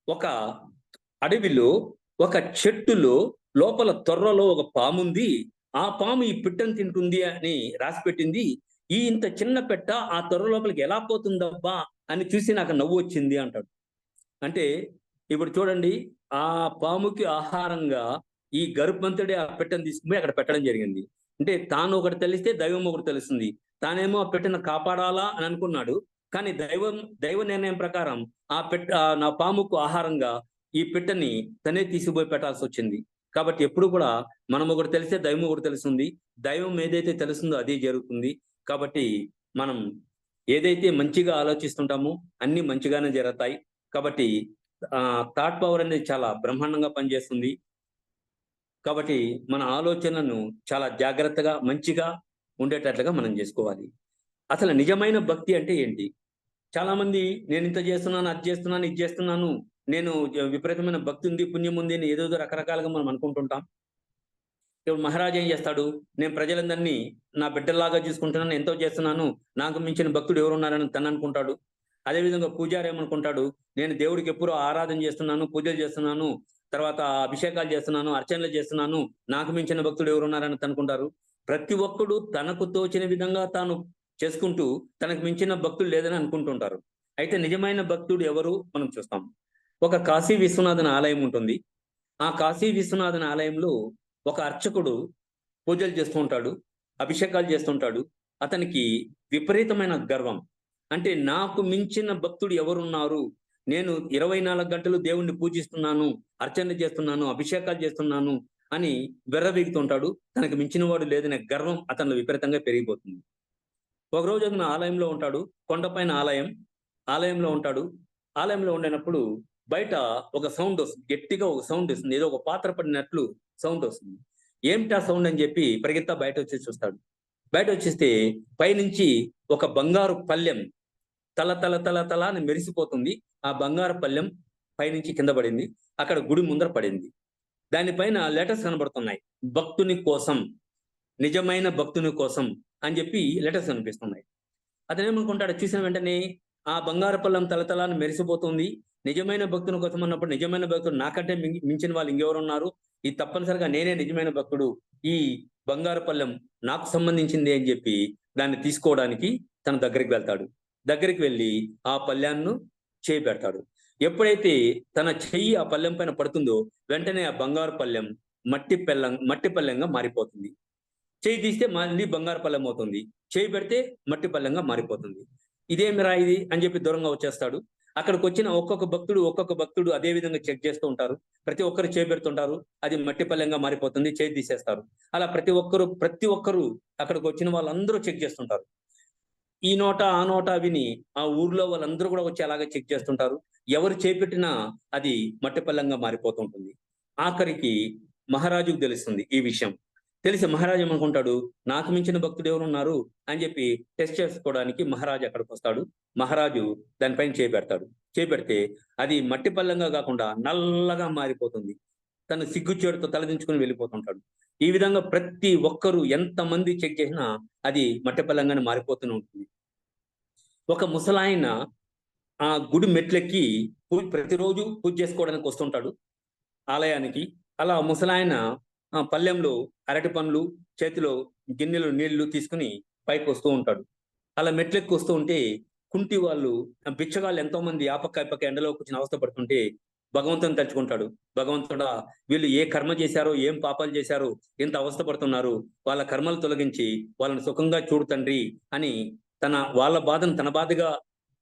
ఒక అడవిలో ఒక చెట్టులో లోపల తొర్రలో ఒక పాముంది, ఆ పాము ఈ పిట్టను తింటుంది అని రాసి పెట్టింది. ఈ ఇంత చిన్న పెట్ట ఆ తొర్ర లోపలికి ఎలా పోతుందబ్బా అని చూసి నాకు నవ్వు వచ్చింది అంటాడు. అంటే ఇప్పుడు చూడండి, ఆ పాముకి ఆహారంగా ఈ గరుత్మంతుడే ఆ పెట్టను తీసుకుపోయి అక్కడ పెట్టడం జరిగింది. అంటే తాను ఒకటి తెలిస్తే దైవం ఒకటి తెలుస్తుంది. తానేమో ఆ పెట్టను కాపాడాలా అని అనుకున్నాడు, కానీ దైవ నిర్ణయం ప్రకారం నా పాముకు ఆహారంగా ఈ పెట్టని తనే తీసుకుపోయి పెట్టాల్సి వచ్చింది. కాబట్టి ఎప్పుడు కూడా మనం ఒకటి తెలిస్తే దైవం ఒకటి తెలుస్తుంది. దైవం ఏదైతే తెలుస్తుందో అదే జరుగుతుంది. కాబట్టి మనం ఏదైతే మంచిగా ఆలోచిస్తుంటామో అన్ని మంచిగానే జరుగుతాయి. కాబట్టి థాట్ పవర్ అనేది చాలా బ్రహ్మాండంగా పనిచేస్తుంది. కాబట్టి మన ఆలోచనలను చాలా జాగ్రత్తగా మంచిగా ఉండేటట్లుగా మనం చేసుకోవాలి. అసలు నిజమైన భక్తి అంటే ఏంటి? చాలా మంది నేను ఇంత చేస్తున్నాను, అది చేస్తున్నాను, ఇది చేస్తున్నాను, నేను విపరీతమైన భక్తి ఉంది, పుణ్యం ఉంది అని ఏదేదో రకరకాలుగా మనం అనుకుంటుంటాం. ఇప్పుడు మహారాజు ఏం చేస్తాడు, నేను ప్రజలందరినీ నా బిడ్డలాగా చూసుకుంటున్నాను, ఎంతో చేస్తున్నాను, నాకు మించిన భక్తుడు ఎవరున్నారని తను అనుకుంటాడు. అదేవిధంగా పూజారి ఏమనుకుంటాడు, నేను దేవుడికి ఎప్పుడూ ఆరాధన చేస్తున్నాను, పూజలు చేస్తున్నాను, తర్వాత అభిషేకాలు చేస్తున్నాను, అర్చనలు చేస్తున్నాను, నాకు మించిన భక్తుడు ఎవరున్నారని అనుకుంటారు. ప్రతి ఒక్కడు తనకు తోచిన విధంగా తాను చేసుకుంటూ తనకు మించిన భక్తుడు లేదని అనుకుంటుంటారు. అయితే నిజమైన భక్తుడు ఎవరు మనం చూస్తాం. ఒక కాశీ విశ్వనాథన్ ఆలయం ఉంటుంది. ఆ కాశీ విశ్వనాథన్ ఆలయంలో ఒక అర్చకుడు పూజలు చేస్తూ ఉంటాడు, అభిషేకాలు చేస్తుంటాడు. అతనికి విపరీతమైన గర్వం. అంటే నాకు మించిన భక్తుడు ఎవరున్నారు, నేను 24 గంటలు దేవుణ్ణి పూజిస్తున్నాను, అర్చన చేస్తున్నాను, అభిషేకాలు చేస్తున్నాను అని వెర్రవీగుతుంటాడు. తనకు మించిన వాడు లేదనే గర్వం అతనిలో విపరీతంగా పెరిగిపోతుంది. ఒకరోజు అతను ఆలయంలో ఉంటాడు, కొండపైన ఆలయంలో ఉంటాడు. ఆలయంలో ఉండినప్పుడు బయట ఒక సౌండ్ వస్తుంది, గట్టిగా ఒక సౌండ్ వస్తుంది, ఏదో ఒక పాత్ర పడినట్లు సౌండ్ వస్తుంది. ఏమిటా సౌండ్ అని చెప్పి పరిగెత్తా బయట వచ్చి చూస్తాడు. బయట వచ్చేస్తే పైనుంచి ఒక బంగారు పళ్ళెం తల అని మెరిసిపోతుంది. ఆ బంగారు పళ్ళెం పైనుంచి కింద పడింది, అక్కడ గుడి ముందర పడింది. దానిపైన లెటర్స్ కనబడుతున్నాయి, భక్తుని కోసం, నిజమైన భక్తుని కోసం అని చెప్పి లెటర్స్ కనిపిస్తున్నాయి. అతను ఏమనుకుంటాడు, చూసిన వెంటనే ఆ బంగారు పళ్ళెం తలతలని మెరిసిపోతుంది, నిజమైన భక్తుని కోసం అన్నప్పుడు నిజమైన భక్తుడు నాకంటే మించిన వాళ్ళు ఇంకెవరున్నారు, ఇది తప్పనిసరిగా నేనే నిజమైన భక్తుడు, ఈ బంగారు పళ్ళెం నాకు సంబంధించింది అని చెప్పి దాన్ని తీసుకోవడానికి తన దగ్గరికి వెళ్తాడు. దగ్గరికి వెళ్ళి ఆ పళ్ళెంను చేయి పెడతాడు. ఎప్పుడైతే తన చెయ్యి ఆ పళ్ళెం పైన పడుతుందో వెంటనే ఆ బంగారు పళ్ళెం మట్టి పళ్ళెంగా మారిపోతుంది. చేయి తీస్తే మళ్ళీ బంగారు పళ్ళెం అవుతుంది, చేయి పెడితే మట్టి పళ్ళెంగా మారిపోతుంది. ఇదేమిరా ఇది అని చెప్పి దూరంగా వచ్చేస్తాడు. అక్కడికి వచ్చిన ఒక్కొక్క భక్తుడు అదే విధంగా చెక్ చేస్తూ ఉంటారు. ప్రతి ఒక్కరు చేయి పెడుతుంటారు, అది మట్టి పళ్ళెంగా మారిపోతుంది, చేయి తీసేస్తారు. అలా ప్రతి ఒక్కరు అక్కడికి వచ్చిన వాళ్ళందరూ చెక్ చేస్తుంటారు. ఈ నోట ఆ నోట విని ఆ ఊర్లో వాళ్ళందరూ కూడా వచ్చి అలాగే చెక్ చేస్తుంటారు. ఎవరు చేపెట్టినా అది మట్టి పళ్ళంగా మారిపోతుంటుంది. ఆఖరికి మహారాజుకు తెలుస్తుంది ఈ విషయం. తెలిసి మహారాజు ఏమనుకుంటాడు, నాకు మించిన భక్తుడు ఎవరున్నారు అని చెప్పి టెస్ట్ చేసుకోవడానికి మహారాజు అక్కడికి వస్తాడు. మహారాజు దానిపైన చేపెడతాడు. చేపెడితే అది మట్టి పళ్ళంగా కాకుండా నల్లగా మారిపోతుంది. తను సిగ్గుచేడుతో తలదించుకుని వెళ్ళిపోతుంటాడు. ఈ విధంగా ప్రతి ఒక్కరూ ఎంతమంది చెక్ చేసినా అది మట్టి పళ్ళంగానే మారిపోతూనే ఉంటుంది. ఒక ముసలాయన ఆ గుడి మెట్లెక్కి ప్రతిరోజు పూజ చేసుకోవడానికి వస్తుంటాడు ఆలయానికి. అలా ముసలాయన పళ్ళెంలో అరటి పండ్లు, చేతిలో గిన్నెలు నీళ్లు తీసుకుని పైకి వస్తూ ఉంటాడు. అలా మెట్లెక్కి వస్తూ ఉంటే కుంటి వాళ్ళు, బిచ్చగాళ్ళు ఎంతో మంది ఆపక్క ఎండలో కూర్చుని అవస్థ పడుతుంటే భగవంతుని తలుచుకుంటాడు. భగవంతుడా, వీళ్ళు ఏ కర్మ చేశారో, ఏం పాపాలు చేశారో, ఎంత అవస్థ పడుతున్నారు, వాళ్ళ కర్మలు తొలగించి వాళ్ళని సుఖంగా చూడు తండ్రి అని వాళ్ళ బాధను తన బాధగా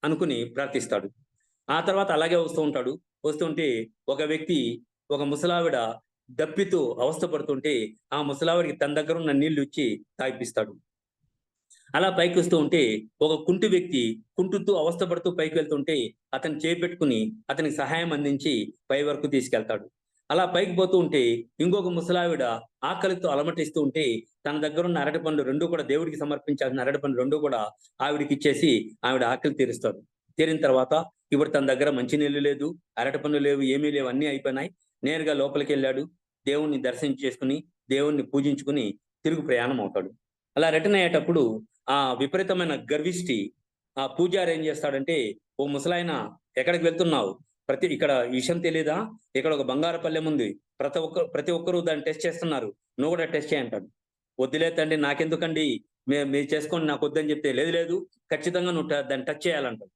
అనుకుని ప్రార్థిస్తాడు. ఆ తర్వాత అలాగే వస్తూ ఉంటాడు. వస్తుంటే ఒక ముసలావిడ దప్పితో అవస్థపడుతుంటే ఆ ముసలావిడికి తన దగ్గర ఉన్న నీళ్లు ఇచ్చి తాగిపిస్తాడు. అలా పైకి వస్తూ ఉంటే ఒక కుంటి వ్యక్తి కుంటుతూ అవస్థపడుతూ పైకి వెళ్తుంటే అతను చేపెట్టుకుని అతనికి సహాయం అందించి పై వరకు తీసుకెళ్తాడు. అలా పైకి పోతూ ఉంటే ఇంకొక ముసలావిడ ఆకలితో అలమటిస్తూ ఉంటే తన దగ్గర ఉన్న అరటి పండ్లు రెండు కూడా దేవుడికి సమర్పించాల్సిన అరటి పండ్లు రెండు కూడా ఆవిడికి ఇచ్చేసి ఆవిడ ఆకలి తీరుస్తాడు. తీరిన తర్వాత ఇప్పుడు తన దగ్గర మంచినీళ్ళు లేదు, అరటి పండ్లు లేవు, ఏమీ లేవు, అన్నీ అయిపోయినాయి. నేరుగా లోపలికి వెళ్ళాడు. దేవుణ్ణి దర్శనం చేసుకుని దేవుణ్ణి పూజించుకుని తిరుగు ప్రయాణం అవుతాడు. అలా రిటర్న్ అయ్యేటప్పుడు ఆ విపరీతమైన గర్విష్టి ఆ పూజారి ఏం చేస్తాడంటే, ఓ ముసలాయన ఎక్కడికి వెళ్తున్నావు, ఇక్కడ విషయం తెలియదా, ఇక్కడ ఒక బంగారు పల్లెం ఉంది, ప్రతి ఒక్కరూ దాన్ని టెస్ట్ చేస్తున్నారు, నువ్వు కూడా టెస్ట్ చేయంటాడు. వద్దులేదండి, నాకెందుకండి, మీరు చేసుకోండి, నాకు వద్దని చెప్తే లేదు లేదు ఖచ్చితంగా నువ్వు దాన్ని టచ్ చేయాలంటాడు.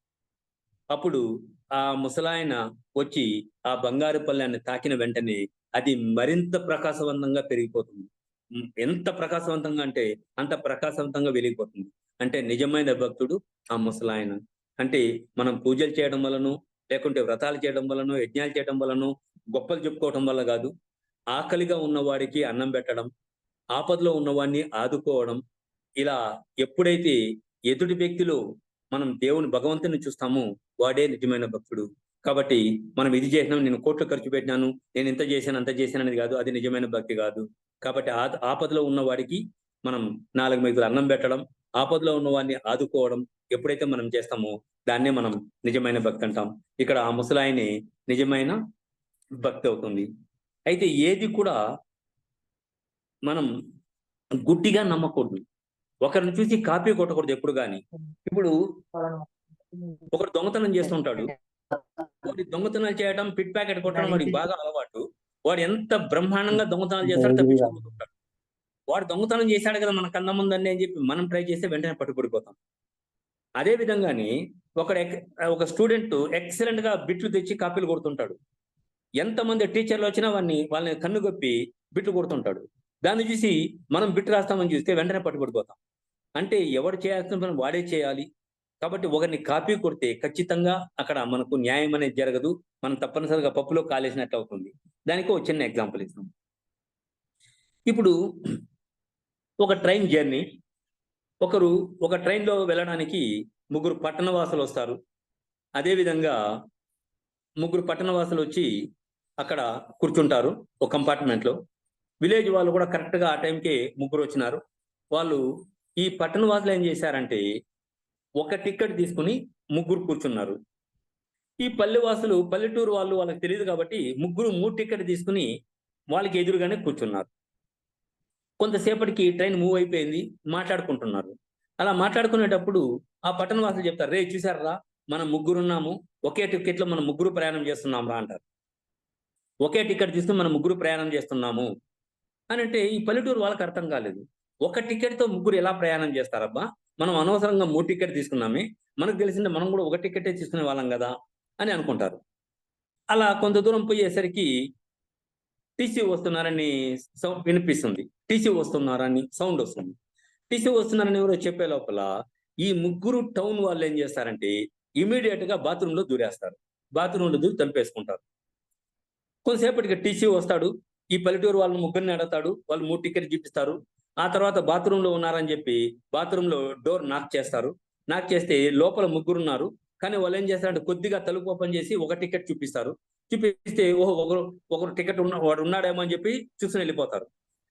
అప్పుడు ఆ ముసలాయన వచ్చి ఆ బంగారు పల్లెన్ని తాకిన వెంటనే అది మరింత ప్రకాశవంతంగా పెరిగిపోతుంది. ఎంత ప్రకాశవంతంగా అంటే అంత ప్రకాశవంతంగా వెలిగిపోతుంది. అంటే నిజమైన భక్తుడు ఆ ముసలాయన. అంటే మనం పూజలు చేయడం వలన, లేకుంటే వ్రతాలు చేయడం వలన, యజ్ఞాలు చేయడం వలన, గొప్పలు చెప్పుకోవడం వల్ల కాదు, ఆకలిగా ఉన్నవాడికి అన్నం పెట్టడం, ఆపదలో ఉన్నవాడిని ఆదుకోవడం, ఇలా ఎప్పుడైతే ఎదుటి వ్యక్తిలో మనం దేవుని భగవంతుని చూస్తామో వాడే నిజమైన భక్తుడు. కాబట్టి మనం ఇది చేసినాం, నేను కోట్లు ఖర్చు పెట్టినాను, నేను ఇంత చేశాను అంత చేశాను అనేది కాదు, అది నిజమైన భక్తి కాదు. కాబట్టి ఆపదలో ఉన్న వాడికి మనం 4 మెతుకులు అన్నం పెట్టడం, ఆపదలో ఉన్న వాడిని ఆదుకోవడం ఎప్పుడైతే మనం చేస్తామో దాన్నే మనం నిజమైన భక్తి అంటాం. ఇక్కడ ఆ ముసలాయనే నిజమైన భక్తి అవుతుంది. అయితే ఏది కూడా మనం గుడ్డిగా నమ్మకూడదు, ఒకరిని చూసి కాపీ కొట్టకూడదు ఎప్పుడు కానీ. ఇప్పుడు ఒకడు దొంగతనం చేస్తుంటాడు, వాడి దొంగతనాలు చేయడం, పిట్ ప్యాకెట్ కొట్టడం వాడికి బాగా అలవాటు. వాడు ఎంత బ్రహ్మాండంగా దొంగతనాలు చేస్తాడో తప్పించుకుంటుంటాడు. వాడు దొంగతనం చేశాడు కదా మన కళ్ళ ముందండి అని చెప్పి మనం ట్రై చేస్తే వెంటనే పట్టుబడిపోతాం. అదే విధంగానే ఒక స్టూడెంట్ ఎక్సలెంట్ గా బిట్లు తెచ్చి కాపీలు కొడుతుంటాడు. ఎంతమంది టీచర్లు వచ్చినా వాళ్ళని కన్నుగొప్పి బిట్లు కొడుతుంటాడు. దాన్ని చూసి మనం బిట్ రాస్తామని చూస్తే వెంటనే పట్టుబడిపోతాం. అంటే ఎవడు చేయాల్సిన పని వాడే చేయాలి. కాబట్టి ఒకరిని కాపీ కొడితే ఖచ్చితంగా అక్కడ మనకు న్యాయం అనేది జరగదు, మనం తప్పనిసరిగా పప్పులో కాలేసినట్లు అవుతుంది. దానికి ఒక చిన్న ఎగ్జాంపుల్ ఇస్తాం. ఇప్పుడు ఒక ట్రైన్ జర్నీ, ఒక ట్రైన్లో వెళ్ళడానికి 3 పట్టణవాసులు వస్తారు. అదేవిధంగా 3 పట్టణవాసులు వచ్చి అక్కడ కూర్చుంటారు ఒక కంపార్ట్మెంట్లో. విలేజ్ వాళ్ళు కూడా కరెక్ట్గా ఆ టైంకి 3 వచ్చినారు. వాళ్ళు ఈ పట్టణవాసులు ఏం చేశారంటే ఒక టికెట్ తీసుకుని 3 కూర్చున్నారు. ఈ పల్లెటూరు వాళ్ళు వాళ్ళకి తెలియదు కాబట్టి 3 టికెట్ తీసుకుని వాళ్ళకి ఎదురుగానే కూర్చున్నారు. కొంతసేపటికి ట్రైన్ మూవ్ అయిపోయింది, మాట్లాడుకుంటున్నారు. అలా మాట్లాడుకునేటప్పుడు ఆ పట్టణవాసులు చెప్తారు, రే చూసారా మనం 3 ఉన్నాము, ఒకే టికెట్లో మనం 3 ప్రయాణం చేస్తున్నాం రా అంటారు. ఒకే టికెట్ తీసుకుని మనం 3 ప్రయాణం చేస్తున్నాము అని అంటే ఈ పల్లెటూరు వాళ్ళకి అర్థం కాలేదు. ఒక టికెట్తో 3 ఎలా ప్రయాణం చేస్తారబ్బా, మనం అనవసరంగా 3 టికెట్ తీసుకున్నామే, మనకు తెలిసిందే మనం కూడా ఒక టికెటే తీసుకునే వాళ్ళం కదా అని అనుకుంటారు. అలా కొంత దూరం పోయేసరికి టీసీ వస్తున్నారని వినిపిస్తుంది. టీసీ వస్తున్నారని సౌండ్ వస్తుంది. టీసీ వస్తున్నారని ఎవరో చెప్పే లోపల ఈ 3 టౌన్ వాళ్ళు ఏం చేస్తారంటే ఇమీడియట్ గా బాత్రూంలో దూరేస్తారు. బాత్రూంలో దూరి తలుపేసుకుంటారు. కొంతసేపటికి టీసీ వస్తాడు, ఈ పల్లెటూరు వాళ్ళని 3ని అడుగుతాడు, వాళ్ళు 3 టికెట్ చూపిస్తారు. ఆ తర్వాత బాత్రూంలో ఉన్నారని చెప్పి బాత్రూంలో డోర్ నాక్ చేస్తారు. నాక్ చేస్తే లోపల 3 ఉన్నారు. కానీ వాళ్ళు ఏం చేస్తారంటే కొద్దిగా తలుపు ఓపెన్ చేసి ఒక టికెట్ చూపిస్తారు. చూపిస్తే ఓహో ఒకరు టికెట్ వాడు ఉన్నాడేమో అని చెప్పి చూసుకుని వెళ్ళిపోతారు.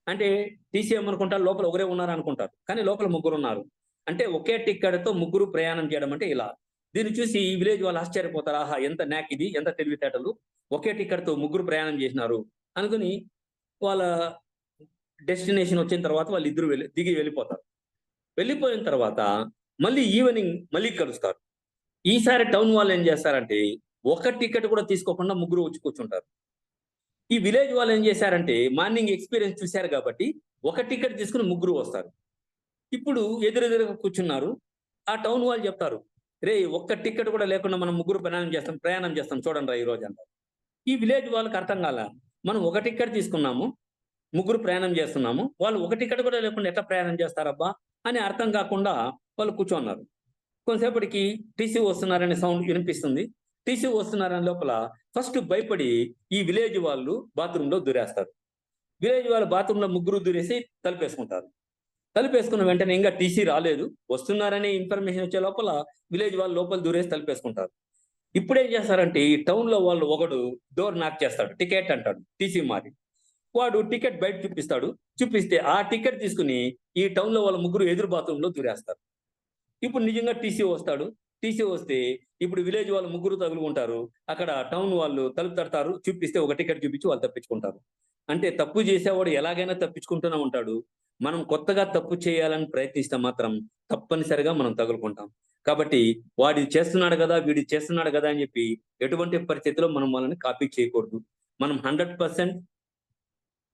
అంటే టీసీ ఏమనుకుంటారు, లోపల ఒకరే ఉన్నారు అనుకుంటారు, కానీ లోపల 3 ఉన్నారు. అంటే ఒకే టికెట్తో 3 ప్రయాణం చేయడం అంటే ఇలా. దీన్ని చూసి ఈ విలేజ్ వాళ్ళు ఆశ్చర్యపోతారు, ఆహా ఎంత న్యాక్ ఇది, ఎంత తెలివితేటలు, ఒకే టికెట్తో 3 ప్రయాణం చేసినారు అనుకుని వాళ్ళ డెస్టినేషన్ వచ్చిన తర్వాత వాళ్ళు ఇద్దరు దిగి వెళ్ళిపోతారు. వెళ్ళిపోయిన తర్వాత మళ్ళీ ఈవినింగ్ మళ్ళీ కలుస్తారు. ఈసారి టౌన్ వాళ్ళు ఏం చేస్తారంటే ఒక టికెట్ కూడా తీసుకోకుండా 3 వచ్చి కూర్చుంటారు. ఈ విలేజ్ వాళ్ళు ఏం చేశారంటే మార్నింగ్ ఎక్స్పీరియన్స్ చూశారు కాబట్టి ఒక టికెట్ తీసుకుని 3 వస్తారు. ఇప్పుడు ఎదురెదురుగా కూర్చున్నారు. ఆ టౌన్ వాళ్ళు చెప్తారు, రే ఒక్క టికెట్ కూడా లేకుండా మనం 3 ప్రయాణం చేస్తాం చూడండి రా ఈ రోజు అంటారు. ఈ విలేజ్ వాళ్ళకి అర్థం కాల, మనం ఒక టికెట్ తీసుకున్నాము, 3 ప్రయాణం చేస్తున్నాము, వాళ్ళు ఒక టికెట్ కూడా లేకుండా ఎట్లా ప్రయాణం చేస్తారబ్బా అని అర్థం కాకుండా వాళ్ళు కూర్చోన్నారు. కొంతసేపటికి టీసీ వస్తున్నారనే సౌండ్ వినిపిస్తుంది. టీసీ వస్తున్నారని లోపల ఫస్ట్ భయపడి ఈ విలేజ్ వాళ్ళు బాత్రూంలో దూరేస్తారు. విలేజ్ వాళ్ళ బాత్రూంలో ముగ్గురు దూరేసి తలుపేసుకుంటారు. తలుపేసుకున్న వెంటనే ఇంకా టీసీ రాలేదు, వస్తున్నారనే ఇన్ఫర్మేషన్ వచ్చే లోపల విలేజ్ వాళ్ళు లోపల దూరేసి తలుపేసుకుంటారు. ఇప్పుడేం చేస్తారంటే ఈ టౌన్ లో వాళ్ళు ఒకడు డోర్ నాక్ చేస్తాడు, టికెట్ అంటాడు, టీసీ మారి. వాడు టికెట్ బయట చూపిస్తాడు, చూపిస్తే ఆ టికెట్ తీసుకుని ఈ టౌన్ లో వాళ్ళ ముగ్గురు ఎదురు బాత్రూమ్ లో దూరేస్తారు. ఇప్పుడు నిజంగా టీసీ వస్తాడు. టీసీ వస్తే ఇప్పుడు విలేజ్ వాళ్ళు ముగ్గురు తగులుకుంటారు. అక్కడ టౌన్ వాళ్ళు తలుపు తడతారు, చూపిస్తే ఒక టికెట్ చూపించి వాళ్ళు తప్పించుకుంటారు. అంటే తప్పు చేసేవాడు ఎలాగైనా తప్పించుకుంటూనే ఉంటాడు. మనం కొత్తగా తప్పు చేయాలని ప్రయత్నిస్తే మాత్రం తప్పనిసరిగా మనం తగులుకుంటాం. కాబట్టి వాడి చేస్తున్నాడు కదా, వీడి చేస్తున్నాడు కదా అని చెప్పి ఎటువంటి పరిస్థితిలో మనం వాళ్ళని కాపీ చేయకూడదు. మనం 100%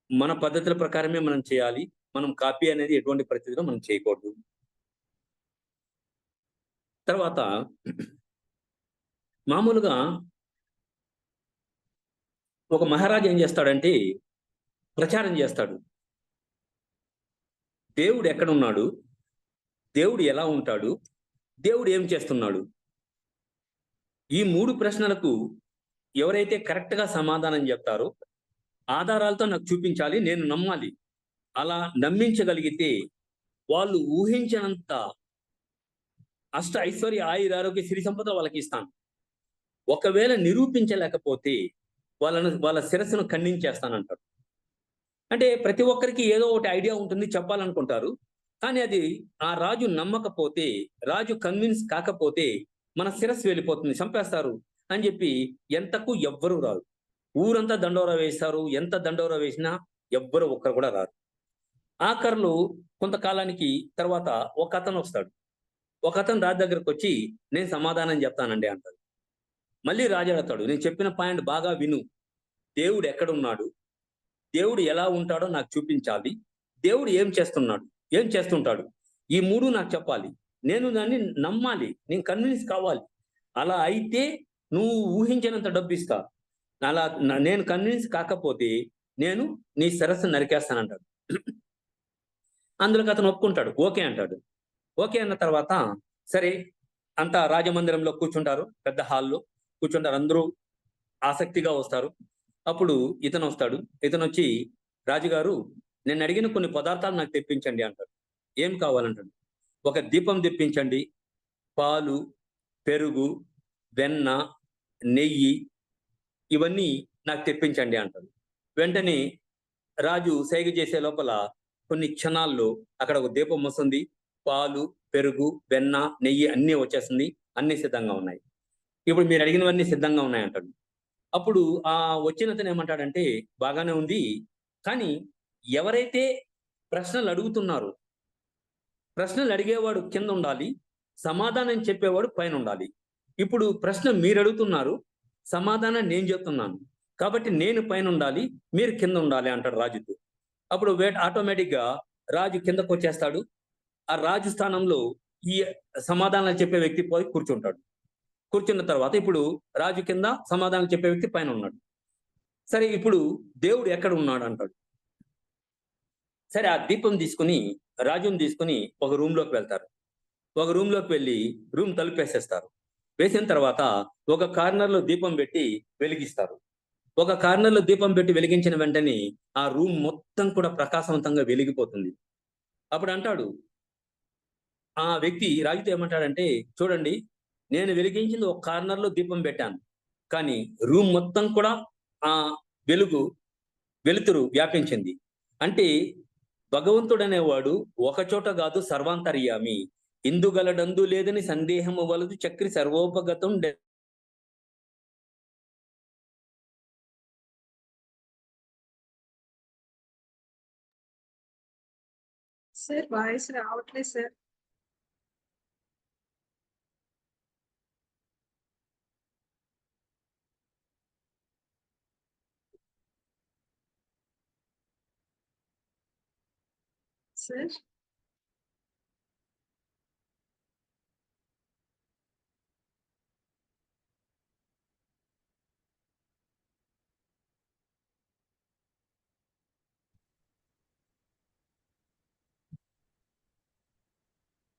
మన పద్ధతుల ప్రకారమే మనం చేయాలి. మనం కాపీ అనేది ఎటువంటి పరిస్థితిలో మనం చేయకూడదు. తర్వాత మామూలుగా ఒక మహారాజు ఏం చేస్తాడంటే ప్రచారం చేస్తాడు. దేవుడు ఎక్కడున్నాడు, దేవుడు ఎలా ఉంటాడు, దేవుడు ఏం చేస్తున్నాడు, ఈ 3 ప్రశ్నలకు ఎవరైతే కరెక్ట్ గా సమాధానం చెప్తారో ఆధారాలతో నాకు చూపించాలి, నేను నమ్మాలి. అలా నమ్మించగలిగితే వాళ్ళు ఊహించినంత అష్ట ఐశ్వర్య ఆయుర ఆరోగ్య సిరి సంపద వాళ్ళకి ఇస్తాను. ఒకవేళ నిరూపించలేకపోతే వాళ్ళ శిరస్సును ఖండించేస్తానంటాడు. అంటే ప్రతి ఒక్కరికి ఏదో ఒకటి ఐడియా ఉంటుంది, చెప్పాలనుకుంటారు. కానీ అది ఆ రాజు నమ్మకపోతే, రాజు కన్విన్స్ కాకపోతే మన శిరస్సు వెళ్ళిపోతుంది, చంపేస్తారు అని చెప్పి ఎంతకు ఎవ్వరూ రారు. ఊరంతా దండోరా వేస్తారు, ఎంత దండోరా వేసినా ఎవ్వరు ఒక్కరు కూడా రారు. ఆఖర్లు కొంతకాలానికి తర్వాత ఒక అతను వస్తాడు. ఒక అతను రాజు దగ్గరకు వచ్చి నేను సమాధానం చెప్తానండి అంటాడు. మళ్ళీ రాజు అడతాడు, నేను చెప్పిన పాయింట్ బాగా విను, దేవుడు ఎక్కడున్నాడు, దేవుడు ఎలా ఉంటాడో నాకు చూపించాలి, దేవుడు ఏం చేస్తుంటాడు, ఈ 3 నాకు చెప్పాలి, నేను దాన్ని నమ్మాలి, నేను కన్విన్స్ కావాలి. అలా అయితే నువ్వు ఊహించినంత డబ్బు ఇస్తా. అలా నేను కన్విన్స్ కాకపోతే నేను నీ శిరస్సు నరికేస్తానంటాడు. అందులోకి అతను ఒప్పుకుంటాడు, ఓకే అంటాడు. ఓకే అన్న తర్వాత సరే అంతా రాజమందిరంలో కూర్చుంటారు, పెద్ద హాల్లో కూర్చుంటారు, అందరూ ఆసక్తిగా వస్తారు. అప్పుడు ఇతను వస్తాడు. ఇతను వచ్చి రాజుగారు నేను అడిగిన కొన్ని పదార్థాలు నాకు తెప్పించండి అంటాడు. ఏం కావాలంటాడు. ఒక దీపం తెప్పించండి, పాలు, పెరుగు, వెన్న, నెయ్యి ఇవన్నీ నాకు తెప్పించండి అంటాడు. వెంటనే రాజు సైగ చేసే లోపల కొన్ని క్షణాల్లో అక్కడ ఒక దీపం వస్తుంది, పాలు, పెరుగు, వెన్న, నెయ్యి అన్నీ వచ్చేస్తుంది, అన్ని సిద్ధంగా ఉన్నాయి. ఇప్పుడు మీరు అడిగినవన్నీ సిద్ధంగా ఉన్నాయి అంటాడు. అప్పుడు ఆ వచ్చినతను ఏమంటాడంటే బాగానే ఉంది, కానీ ఎవరైతే ప్రశ్నలు అడుగుతున్నారో ప్రశ్నలు అడిగేవాడు కింద ఉండాలి, సమాధానం చెప్పేవాడు పైన ఉండాలి. ఇప్పుడు ప్రశ్న మీరు అడుగుతున్నారు, సమాధానం నేను చెప్తున్నాను, కాబట్టి నేను పైన ఉండాలి, మీరు కింద ఉండాలి అంటాడు రాజుతో. అప్పుడు ఆటోమేటిక్ గా రాజు కిందకు వచ్చేస్తాడు. ఆ రాజు స్థానంలో ఈ సమాధానాలు చెప్పే వ్యక్తి పోయి కూర్చుంటాడు. కూర్చున్న తర్వాత ఇప్పుడు రాజు కింద, సమాధానం చెప్పే వ్యక్తి పైన ఉన్నాడు. సరే ఇప్పుడు దేవుడు ఎక్కడ ఉన్నాడు అంటాడు. సరే ఆ దీపం తీసుకుని రాజుని తీసుకుని ఒక రూమ్ లోకి వెళ్తారు. ఒక రూమ్ లోకి వెళ్ళి రూమ్ తలుపు వేసేస్తారు. వేసిన తర్వాత ఒక కార్నర్ లో దీపం పెట్టి వెలిగిస్తారు. ఒక కార్నర్ లో దీపం పెట్టి వెలిగించిన వెంటనే ఆ రూమ్ మొత్తం కూడా ప్రకాశవంతంగా వెలిగిపోతుంది. అప్పుడు అంటాడు ఆ వ్యక్తి రాజుతో ఏమంటాడంటే, చూడండి నేను వెలిగించింది ఒక కార్నర్ లో దీపం పెట్టాను, కానీ రూమ్ మొత్తం కూడా ఆ వెలుతురు వ్యాపించింది. అంటే భగవంతుడు అనేవాడు ఒక చోట కాదు, సర్వాంతర్యామి, ఇందుగలడందు లేదని సందేహము వలదు చక్రి సర్వోపగతం. సార్ వాయిస్ రావట్లేదు sir. Sir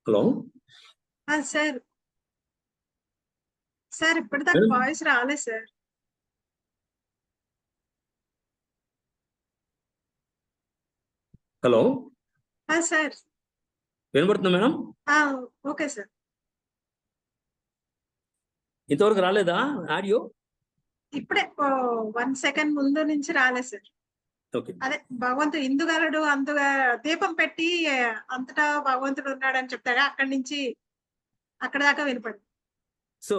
hello sir sir ఇప్పటిదాకా వాయిస్ రాలేదు సార్. Hello, sir. వినబడుతుందా మేడం? Okay sir. ఇంతవరకు రాలేదా ఆడియో? ఇప్పుడే 1 సెకండ్ ముందు నుంచి రాలేదు సార్. ఓకే. అదే భగవంతుడు ఇందుగలడు అందుగా దీపం పెట్టి అంతటా భగవంతుడు ఉన్నాడని చెప్తాడు, అక్కడి నుంచి అక్కడ దాకా వినపడు. సో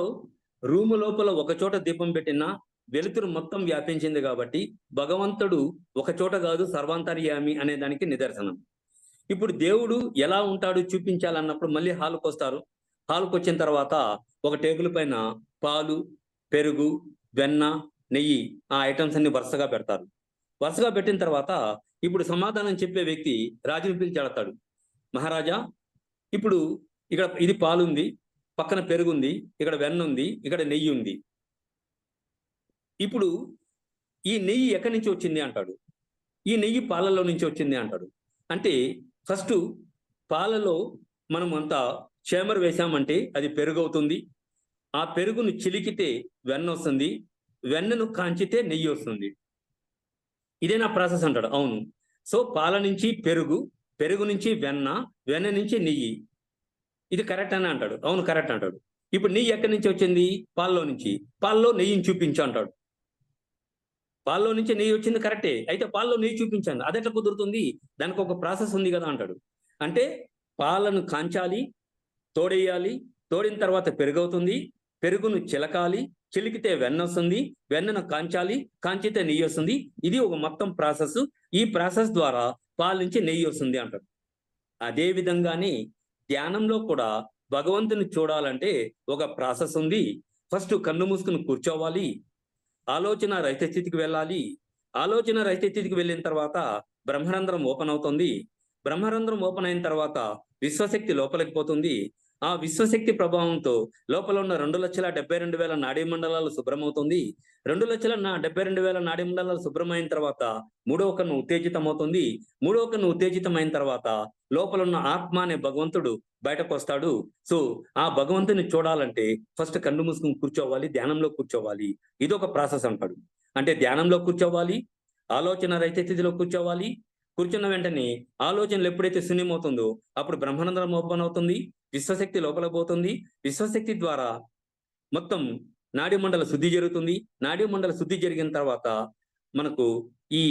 రూము లోపల ఒక చోట దీపం పెట్టినా వెలుతురు మొత్తం వ్యాపించింది కాబట్టి భగవంతుడు ఒక చోట కాదు, సర్వాంతర్యామి అనే దానికి నిదర్శనం. ఇప్పుడు దేవుడు ఎలా ఉంటాడు చూపించాలన్నప్పుడు మళ్ళీ హాల్కి వస్తారు. హాల్కి వచ్చిన తర్వాత ఒక టేబుల్ పైన పాలు, పెరుగు, వెన్న, నెయ్యి ఆ ఐటమ్స్ అన్ని వరుసగా పెడతారు. వరుసగా పెట్టిన తర్వాత ఇప్పుడు సమాధానం చెప్పే వ్యక్తి రాజుని పిలిచి అడతాడు, మహారాజా ఇప్పుడు ఇక్కడ ఇది పాలు ఉంది, పక్కన పెరుగుంది, ఇక్కడ వెన్న ఉంది, ఇక్కడ నెయ్యి ఉంది. ఇప్పుడు ఈ నెయ్యి ఎక్కడి నుంచి వచ్చింది అంటాడు. ఈ నెయ్యి పాలల్లో నుంచి వచ్చింది అంటాడు. అంటే ఫస్ట్ పాలలో మనం అంతా చేమర్ వేసామంటే అది పెరుగు అవుతుంది. ఆ పెరుగును చిలికితే వెన్న వస్తుంది, వెన్నను కాంచితే నెయ్యి వస్తుంది. ఇదే నా ప్రాసెస్ అంటాడు. అవును. సో పాల నుంచి పెరుగు, పెరుగు నుంచి వెన్న, వెన్న నుంచి నెయ్యి, ఇది కరెక్ట్ అని అంటాడు. అవును కరెక్ట్ అంటాడు. ఇప్పుడు నెయ్యి ఎక్కడి నుంచి వచ్చింది? పాల్లో నుంచి. పాల్లో నెయ్యిని చూపించు అంటాడు. పాల్లో నుంచి నెయ్యి వచ్చింది కరెక్టే, అయితే పాల్లో నెయ్యి చూపించాను, అది ఎట్లా కుదురుతుంది? దానికి ఒక ప్రాసెస్ ఉంది కదా అంటాడు. అంటే పాలను కాంచాలి, తోడేయాలి, తోడిన తర్వాత పెరుగు అవుతుంది, పెరుగును చిలకాలి, చిలికితే వెన్న వస్తుంది, వెన్నను కాంచాలి, కాంచితే నెయ్యి వస్తుంది. ఇది ఒక మొత్తం ప్రాసెస్. ఈ ప్రాసెస్ ద్వారా పాల నుంచి నెయ్యి వస్తుంది అంటాడు. అదే విధంగానే ధ్యానంలో కూడా భగవంతుని చూడాలంటే ఒక ప్రాసెస్ ఉంది. ఫస్ట్ కన్ను మూసుకుని కూర్చోవాలి, ఆలోచన రహిత స్థితికి వెళ్ళాలి. ఆలోచన రహిత స్థితికి వెళ్ళిన తర్వాత బ్రహ్మరంధ్రం ఓపెన్ అవుతుంది. బ్రహ్మరంధ్రం ఓపెన్ అయిన తర్వాత విశ్వశక్తి లోపలికి పోతుంది. ఆ విశ్వశక్తి ప్రభావంతో లోపల ఉన్న 2,72,000 నాడీ మండలాలు శుభ్రమవుతుంది. 2,72,000 నాడీ మండలాలు శుభ్రమైన తర్వాత మూడవ కన్ను ఉత్తేజితమవుతుంది. మూడవ కన్ను ఉత్తేజితమైన తర్వాత లోపల ఉన్న ఆత్మ అనే భగవంతుడు బయటకు వస్తాడు. సో ఆ భగవంతుని చూడాలంటే ఫస్ట్ కన్ను మూసుకుని కూర్చోవాలి, ధ్యానంలో కూర్చోవాలి. ఇదొక ప్రాసెస్ అంటాడు. అంటే ధ్యానంలో కూర్చోవాలి, ఆలోచన రహిత స్థితిలో కూర్చోవాలి. కూర్చున్న వెంటనే ఆలోచనలు ఎప్పుడైతే శూన్యమవుతుందో అప్పుడు బ్రహ్మానందం ఓపెన్ అవుతుంది, విశ్వశక్తి లోపల పోతుంది. విశ్వశక్తి ద్వారా మొత్తం నాడీ మండల శుద్ధి జరుగుతుంది. నాడీ మండల శుద్ధి జరిగిన తర్వాత మనకు ఈ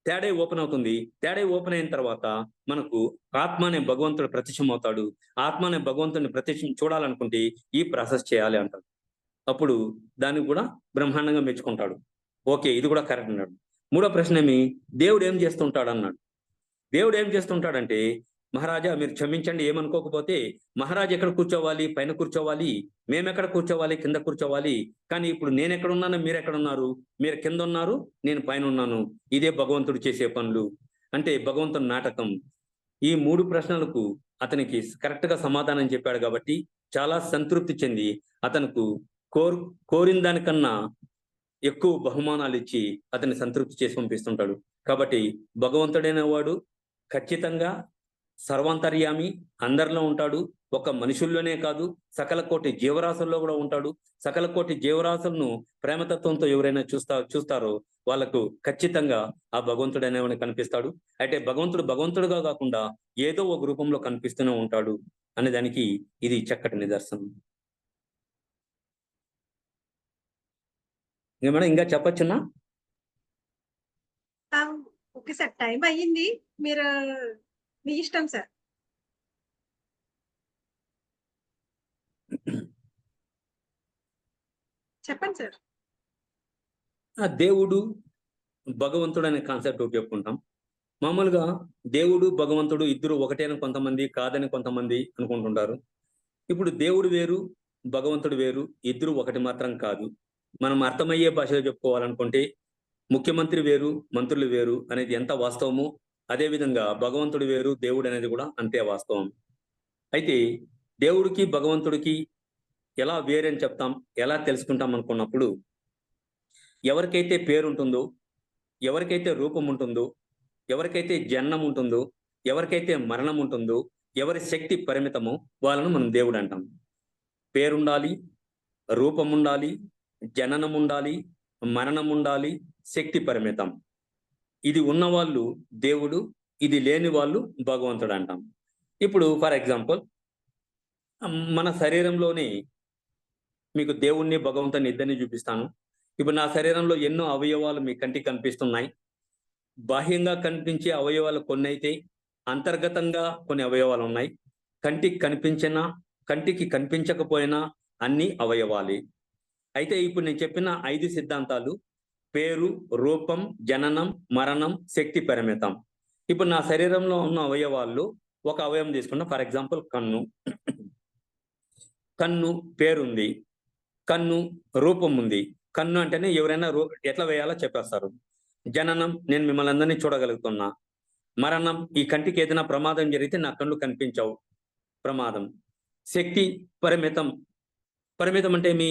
తేడా ఓపెన్ అవుతుంది. తేడా ఓపెన్ అయిన తర్వాత మనకు ఆత్మ అనే భగవంతుడు ప్రత్యక్షం అవుతాడు. ఆత్మ అనే భగవంతుడిని ప్రత్యక్షం చూడాలనుకుంటే ఈ ప్రాసెస్ చేయాలి అంటాడు. అప్పుడు దాన్ని కూడా బ్రహ్మాండంగా మెచ్చుకుంటాడు. ఓకే, ఇది కూడా కరెక్ట్ అన్నాడు. మూడో ప్రశ్న ఏమి? దేవుడు ఏం చేస్తుంటాడు అన్నాడు. దేవుడు ఏం చేస్తుంటాడంటే, మహారాజా మీరు క్షమించండి ఏమనుకోకపోతే, మహారాజు ఎక్కడ కూర్చోవాలి? పైన కూర్చోవాలి. మేమెక్కడ కూర్చోవాలి? కింద కూర్చోవాలి. కానీ ఇప్పుడు నేను ఎక్కడ ఉన్నాను, మీరు ఎక్కడ ఉన్నారు? మీరు కింద ఉన్నారు, నేను పైన ఉన్నాను. ఇదే భగవంతుడు చేసే పనులు. అంటే భగవంతుని నాటకం. ఈ 3 ప్రశ్నలకు అతనికి కరెక్ట్ గా సమాధానం చెప్పాడు కాబట్టి చాలా సంతృప్తి చెంది అతనికి కోరిన దానికన్నా ఎక్కువ బహుమానాలు ఇచ్చి అతన్ని సంతృప్తి చేసి పంపిస్తుంటాడు. కాబట్టి భగవంతుడైన వాడు ఖచ్చితంగా సర్వాంతర్యామి, అందరిలో ఉంటాడు. ఒక మనుషుల్లోనే కాదు, సకల కోటి జీవరాశుల్లో కూడా ఉంటాడు. సకల కోటి జీవరాశులను ప్రేమతత్వంతో ఎవరైనా చూస్తారో వాళ్ళకు ఖచ్చితంగా ఆ భగవంతుడు అనేవాడిని కనిపిస్తాడు. అయితే భగవంతుడుగా కాకుండా ఏదో ఒక రూపంలో కనిపిస్తూనే ఉంటాడు అనే దానికి ఇది చక్కటి నిదర్శనం. మేడం ఇంకా చెప్పొచ్చున్నా? ఓకే సార్, టైం అయ్యింది, మీరు మీ ఇష్టం సార్. చెప్పండి సార్. దేవుడు భగవంతుడు అనే కాన్సెప్ట్ ఒకటి చెప్పుకుంటాం. మామూలుగా దేవుడు భగవంతుడు ఇద్దరు ఒకటే అని కొంతమంది, కాదని కొంతమంది అనుకుంటుంటారు. ఇప్పుడు దేవుడు వేరు, భగవంతుడు వేరు, ఇద్దరు ఒకటి మాత్రం కాదు. మనం అర్థమయ్యే భాషలో చెప్పుకోవాలనుకుంటే ముఖ్యమంత్రి వేరు, మంత్రులు వేరు అనేది ఎంత వాస్తవమో అదేవిధంగా భగవంతుడు వేరు, దేవుడు అనేది కూడా అంతే వాస్తవం. అయితే దేవుడికి భగవంతుడికి ఎలా వేరని చెప్తాం, ఎలా తెలుసుకుంటాం అనుకున్నప్పుడు, ఎవరికైతే పేరు ఉంటుందో, ఎవరికైతే రూపం ఉంటుందో, ఎవరికైతే జననం ఉంటుందో, ఎవరికైతే మరణం ఉంటుందో, ఎవరి శక్తి పరిమితమో వాళ్ళను మనం దేవుడు అంటాం. పేరుండాలి, రూపం ఉండాలి, జననం ఉండాలి, మరణం ఉండాలి, శక్తి పరిమితం. ఇది ఉన్నవాళ్ళు దేవుడు, ఇది లేని వాళ్ళు భగవంతుడు అంటాం. ఇప్పుడు ఫర్ ఎగ్జాంపుల్ మన శరీరంలోనే మీకు దేవుణ్ణి భగవంతుని ఇద్దరిని చూపిస్తాను. ఇప్పుడు నా శరీరంలో ఎన్నో అవయవాలు మీ కంటికి కనిపిస్తున్నాయి. బాహ్యంగా కనిపించే అవయవాలు కొన్ని అయితే, అంతర్గతంగా కొన్ని అవయవాలు ఉన్నాయి. కంటికి కనిపించకపోయినా అన్ని అవయవాలే. అయితే ఇప్పుడు నేను చెప్పిన 5 సిద్ధాంతాలు పేరు, రూపం, జననం, మరణం, శక్తి, పరిమితం. ఇప్పుడు నా శరీరంలో ఉన్న అవయవాల్లో ఒక అవయవం తీసుకున్నా. ఫర్ ఎగ్జాంపుల్ కన్ను. కన్ను పేరుంది, కన్ను రూపం ఉంది. కన్ను అంటేనే ఎవరైనా ఎట్లా వేయాలో చెప్పేస్తారు. జననం, నేను మిమ్మల్ని అందరినీ చూడగలుగుతున్నా. మరణం, ఈ కంటికి ఏదైనా ప్రమాదం జరిగితే నా కళ్ళు కనిపించవు, ప్రమాదం. శక్తి, పరిమితం. పరిమితం అంటే మీ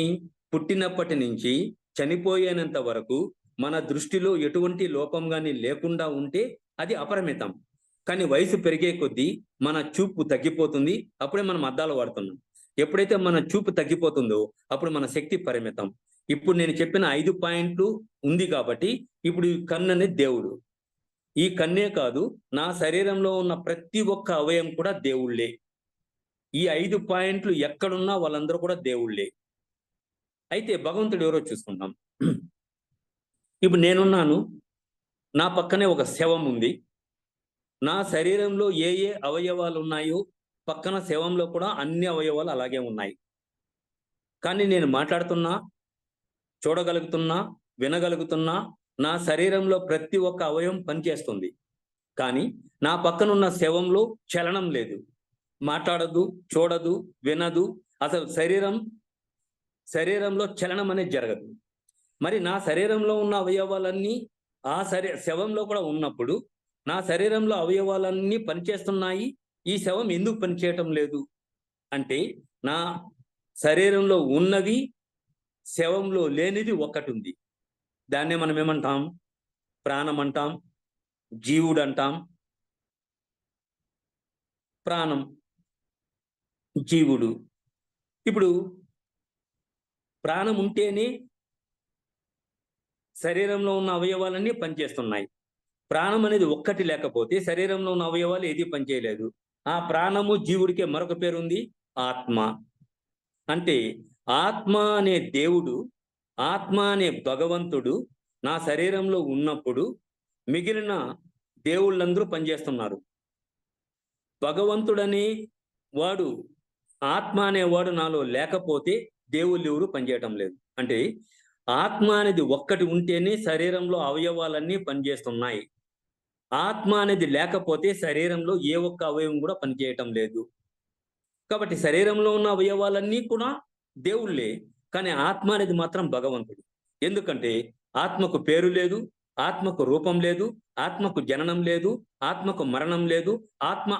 పుట్టినప్పటి నుంచి చనిపోయేంత వరకు మన దృష్టిలో ఎటువంటి లోపం కానీ లేకుండా ఉంటే అది అపరిమితం. కానీ వయసు పెరిగే కొద్దీ మన చూపు తగ్గిపోతుంది, అప్పుడే మనం అద్దాలు వాడుతున్నాం. ఎప్పుడైతే మన చూపు తగ్గిపోతుందో అప్పుడు మన శక్తి పరిమితం. ఇప్పుడు నేను చెప్పిన 5 పాయింట్లు ఉంది కాబట్టి ఇప్పుడు ఈ కన్ను అనేది దేవుడు. ఈ కన్నే కాదు, నా శరీరంలో ఉన్న ప్రతి ఒక్క అవయవం కూడా దేవుళ్ళే. ఈ 5 పాయింట్లు ఎక్కడున్నా వాళ్ళందరూ కూడా దేవుళ్ళే. అయితే భగవంతుడు ఎవరో చూసుకుంటాం. ఇప్పుడు నేనున్నాను, నా పక్కనే ఒక శవం ఉంది. నా శరీరంలో ఏ ఏ అవయవాలు ఉన్నాయో పక్కన శవంలో కూడా అన్ని అవయవాలు అలాగే ఉన్నాయి. కానీ నేను మాట్లాడుతున్నా, చూడగలుగుతున్నా, వినగలుగుతున్నా, నా శరీరంలో ప్రతి ఒక్క అవయవం పనిచేస్తుంది. కానీ నా పక్కనున్న శవంలో చలనం లేదు, మాట్లాడదు, చూడదు, వినదు. అసలు శరీరంలో చలనం అనేది జరగదు. మరి నా శరీరంలో ఉన్న అవయవాలన్నీ ఆ శవంలో కూడా ఉన్నప్పుడు నా శరీరంలో అవయవాలన్నీ పనిచేస్తున్నాయి, ఈ శవం ఎందుకు పనిచేయటం లేదు అంటే నా శరీరంలో ఉన్నది శవంలో లేనిది ఒకటి ఉంది. దాన్నే మనం ఏమంటాం? ప్రాణం అంటాం, జీవుడు అంటాం. ప్రాణం, జీవుడు. ఇప్పుడు ప్రాణం ఉంటేనే శరీరంలో ఉన్న అవయవాలన్నీ పనిచేస్తున్నాయి. ప్రాణం అనేది ఒక్కటి లేకపోతే శరీరంలో ఉన్న అవయవాలు ఏది పనిచేయలేదు. ఆ ప్రాణము జీవుడికే మరొక పేరు ఉంది, ఆత్మ. అంటే ఆత్మ అనే దేవుడు, ఆత్మ అనే భగవంతుడు నా శరీరంలో ఉన్నప్పుడు మిగిలిన దేవుళ్ళందరూ పనిచేస్తున్నారు. భగవంతుడనే వాడు, ఆత్మ అనేవాడు నాలో లేకపోతే దేవుళ్ళు ఎవరు పనిచేయటం లేదు. అంటే ఆత్మ అనేది ఒక్కటి ఉంటేనే శరీరంలో అవయవాలన్నీ పనిచేస్తున్నాయి. ఆత్మ అనేది లేకపోతే శరీరంలో ఏ ఒక్క అవయవం కూడా పనిచేయటం లేదు. కాబట్టి శరీరంలో ఉన్న అవయవాలన్నీ కూడా దేవుళ్ళే, కానీ ఆత్మ అనేది మాత్రం భగవంతుడు. ఎందుకంటే ఆత్మకు పేరు లేదు, ఆత్మకు రూపం లేదు, ఆత్మకు జననం లేదు, ఆత్మకు మరణం లేదు. ఆత్మ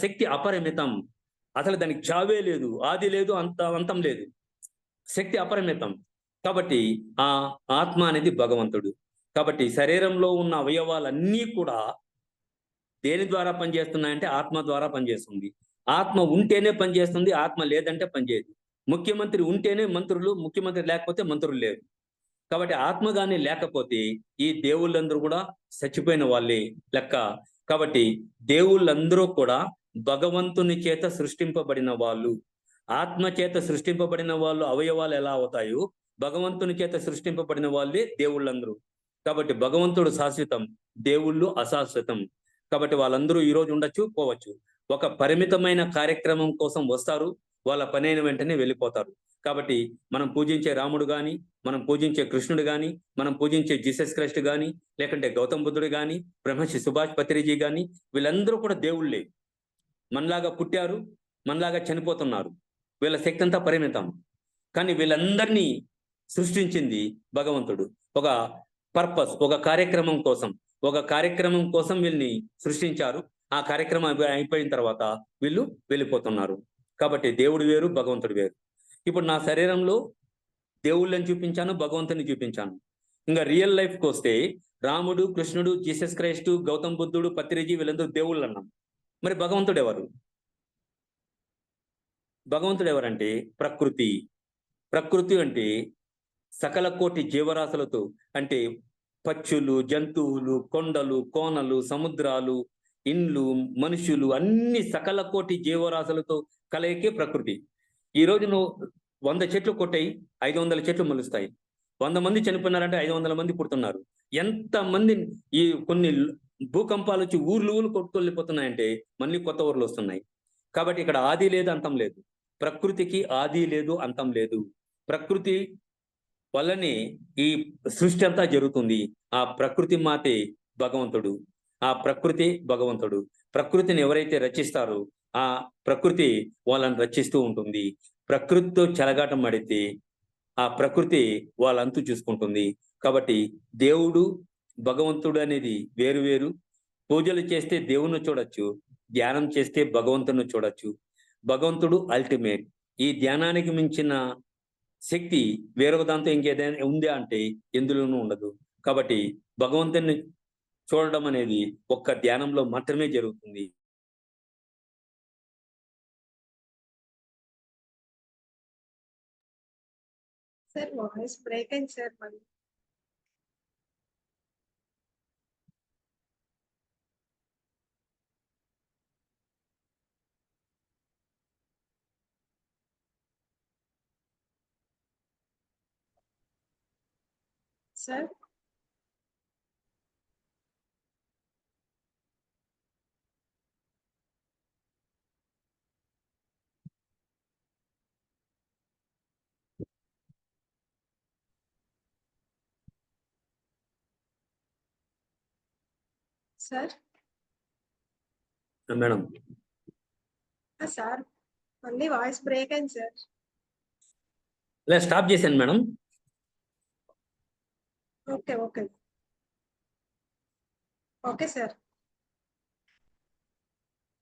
శక్తి అపరిమితం. అసలు దానికి చావే లేదు, ఆది లేదు, అంతం లేదు. శక్తి అపరిమితం. కాబట్టి ఆ ఆత్మ అనేది భగవంతుడు. కాబట్టి శరీరంలో ఉన్న అవయవాలన్నీ కూడా దేని ద్వారా పనిచేస్తున్నాయంటే ఆత్మ ద్వారా పనిచేస్తుంది. ఆత్మ ఉంటేనే పనిచేస్తుంది, ఆత్మ లేదంటే పనిచేయదు. ముఖ్యమంత్రి ఉంటేనే మంత్రులు, ముఖ్యమంత్రి లేకపోతే మంత్రులు లేరు. కాబట్టి ఆత్మ కానీ లేకపోతే ఈ దేవుళ్ళందరూ కూడా చచ్చిపోయిన వాళ్ళే లెక్క. కాబట్టి దేవుళ్ళందరూ కూడా భగవంతుని చేత సృష్టింపబడిన వాళ్ళు. ఆత్మ చేత సృష్టింపబడిన వాళ్ళు అవయవాలు ఎలా అవుతాయో భగవంతుని చేత సృష్టింపబడిన వాళ్ళే దేవుళ్ళందరూ. కాబట్టి భగవంతుడు శాశ్వతం, దేవుళ్ళు అశాశ్వతం. కాబట్టి వాళ్ళందరూ ఈ రోజు ఉండొచ్చు, పోవచ్చు. ఒక పరిమితమైన కార్యక్రమం కోసం వస్తారు, వాళ్ళ పనైన వెంటనే వెళ్ళిపోతారు. కాబట్టి మనం పూజించే రాముడు కానీ, మనం పూజించే కృష్ణుడు కానీ, మనం పూజించే జీసస్ క్రైస్ట్ కానీ, లేకంటే గౌతమ్ బుద్ధుడు కానీ, బ్రహ్మశ్రీ సుభాష్ పత్రిజీ కానీ, వీళ్ళందరూ కూడా దేవుళ్ళే. మనలాగా పుట్టారు, మనలాగా చనిపోతున్నారు. వీళ్ళ శక్తి అంతా పరిమితం. కానీ వీళ్ళందరినీ సృష్టించింది భగవంతుడు. ఒక పర్పస్, ఒక కార్యక్రమం కోసం వీళ్ళని సృష్టించారు. ఆ కార్యక్రమం అయిపోయిన తర్వాత వీళ్ళు వెళ్ళిపోతున్నారు. కాబట్టి దేవుడు వేరు, భగవంతుడు వేరు. ఇప్పుడు నా శరీరంలో దేవుళ్ళని చూపించాను, భగవంతుని చూపించాను. ఇంకా రియల్ లైఫ్కి వస్తే రాముడు, కృష్ణుడు, జీసస్ క్రైస్ట్, గౌతమ్ బుద్ధుడు, పత్రిజీ వీళ్ళందరూ దేవుళ్ళు అన్నాం. మరి భగవంతుడు ఎవరు? భగవంతుడు ఎవరంటే ప్రకృతి అంటే సకల కోటి జీవరాశులతో, అంటే పక్షులు, జంతువులు, కొండలు, కోనలు, సముద్రాలు, ఇండ్లు, మనుషులు, అన్ని సకల కోటి జీవరాశులతో కలయికే ప్రకృతి. ఈ రోజు నువ్వు 100 చెట్లు కొట్టాయి, 500 చెట్లు మొలుస్తాయి. 100 మంది చనిపోయినారంటే 500 మంది పుడుతున్నారు. ఎంత మంది ఈ కొన్ని భూకంపాలు వచ్చి ఊర్లు కొట్టుకెళ్ళిపోతున్నాయంటే మళ్ళీ కొత్త ఊర్లు వస్తున్నాయి. కాబట్టి ఇక్కడ ఆది లేదు, అంతం లేదు. ప్రకృతికి ఆది లేదు, అంతం లేదు. ప్రకృతి వల్లనే ఈ సృష్టి అంతా జరుగుతుంది. ఆ ప్రకృతి మాతే భగవంతుడు. ఆ ప్రకృతి భగవంతుడు. ప్రకృతిని ఎవరైతే రచిస్తారో ఆ ప్రకృతి వాళ్ళని రచిస్తూ ఉంటుంది. ప్రకృతితో చెలగాటం ఆడితే ఆ ప్రకృతి వాళ్ళంతు చూసుకుంటుంది. కాబట్టి దేవుడు, భగవంతుడు అనేది వేరు వేరు. పూజలు చేస్తే దేవుణ్ణి చూడొచ్చు, ధ్యానం చేస్తే భగవంతుని చూడొచ్చు. భగవంతుడు అల్టిమేట్. ఈ ధ్యానానికి మించిన శక్తి వేరొక దాంతో ఇంకేదైనా ఉందా అంటే ఎందులోనూ ఉండదు. కాబట్టి భగవంతుని చూడడం అనేది ఒక్క ధ్యానంలో మాత్రమే జరుగుతుంది. సార్ వాయిస్ బ్రేక్ అయింది సార్ మళ్ళీ. సార్ సార్ మేడం సార్ మళ్ళీ వాయిస్ బ్రేక్ అయింది సార్. ఇలా స్టాప్ చేశాను madam. Okay okay okay sir.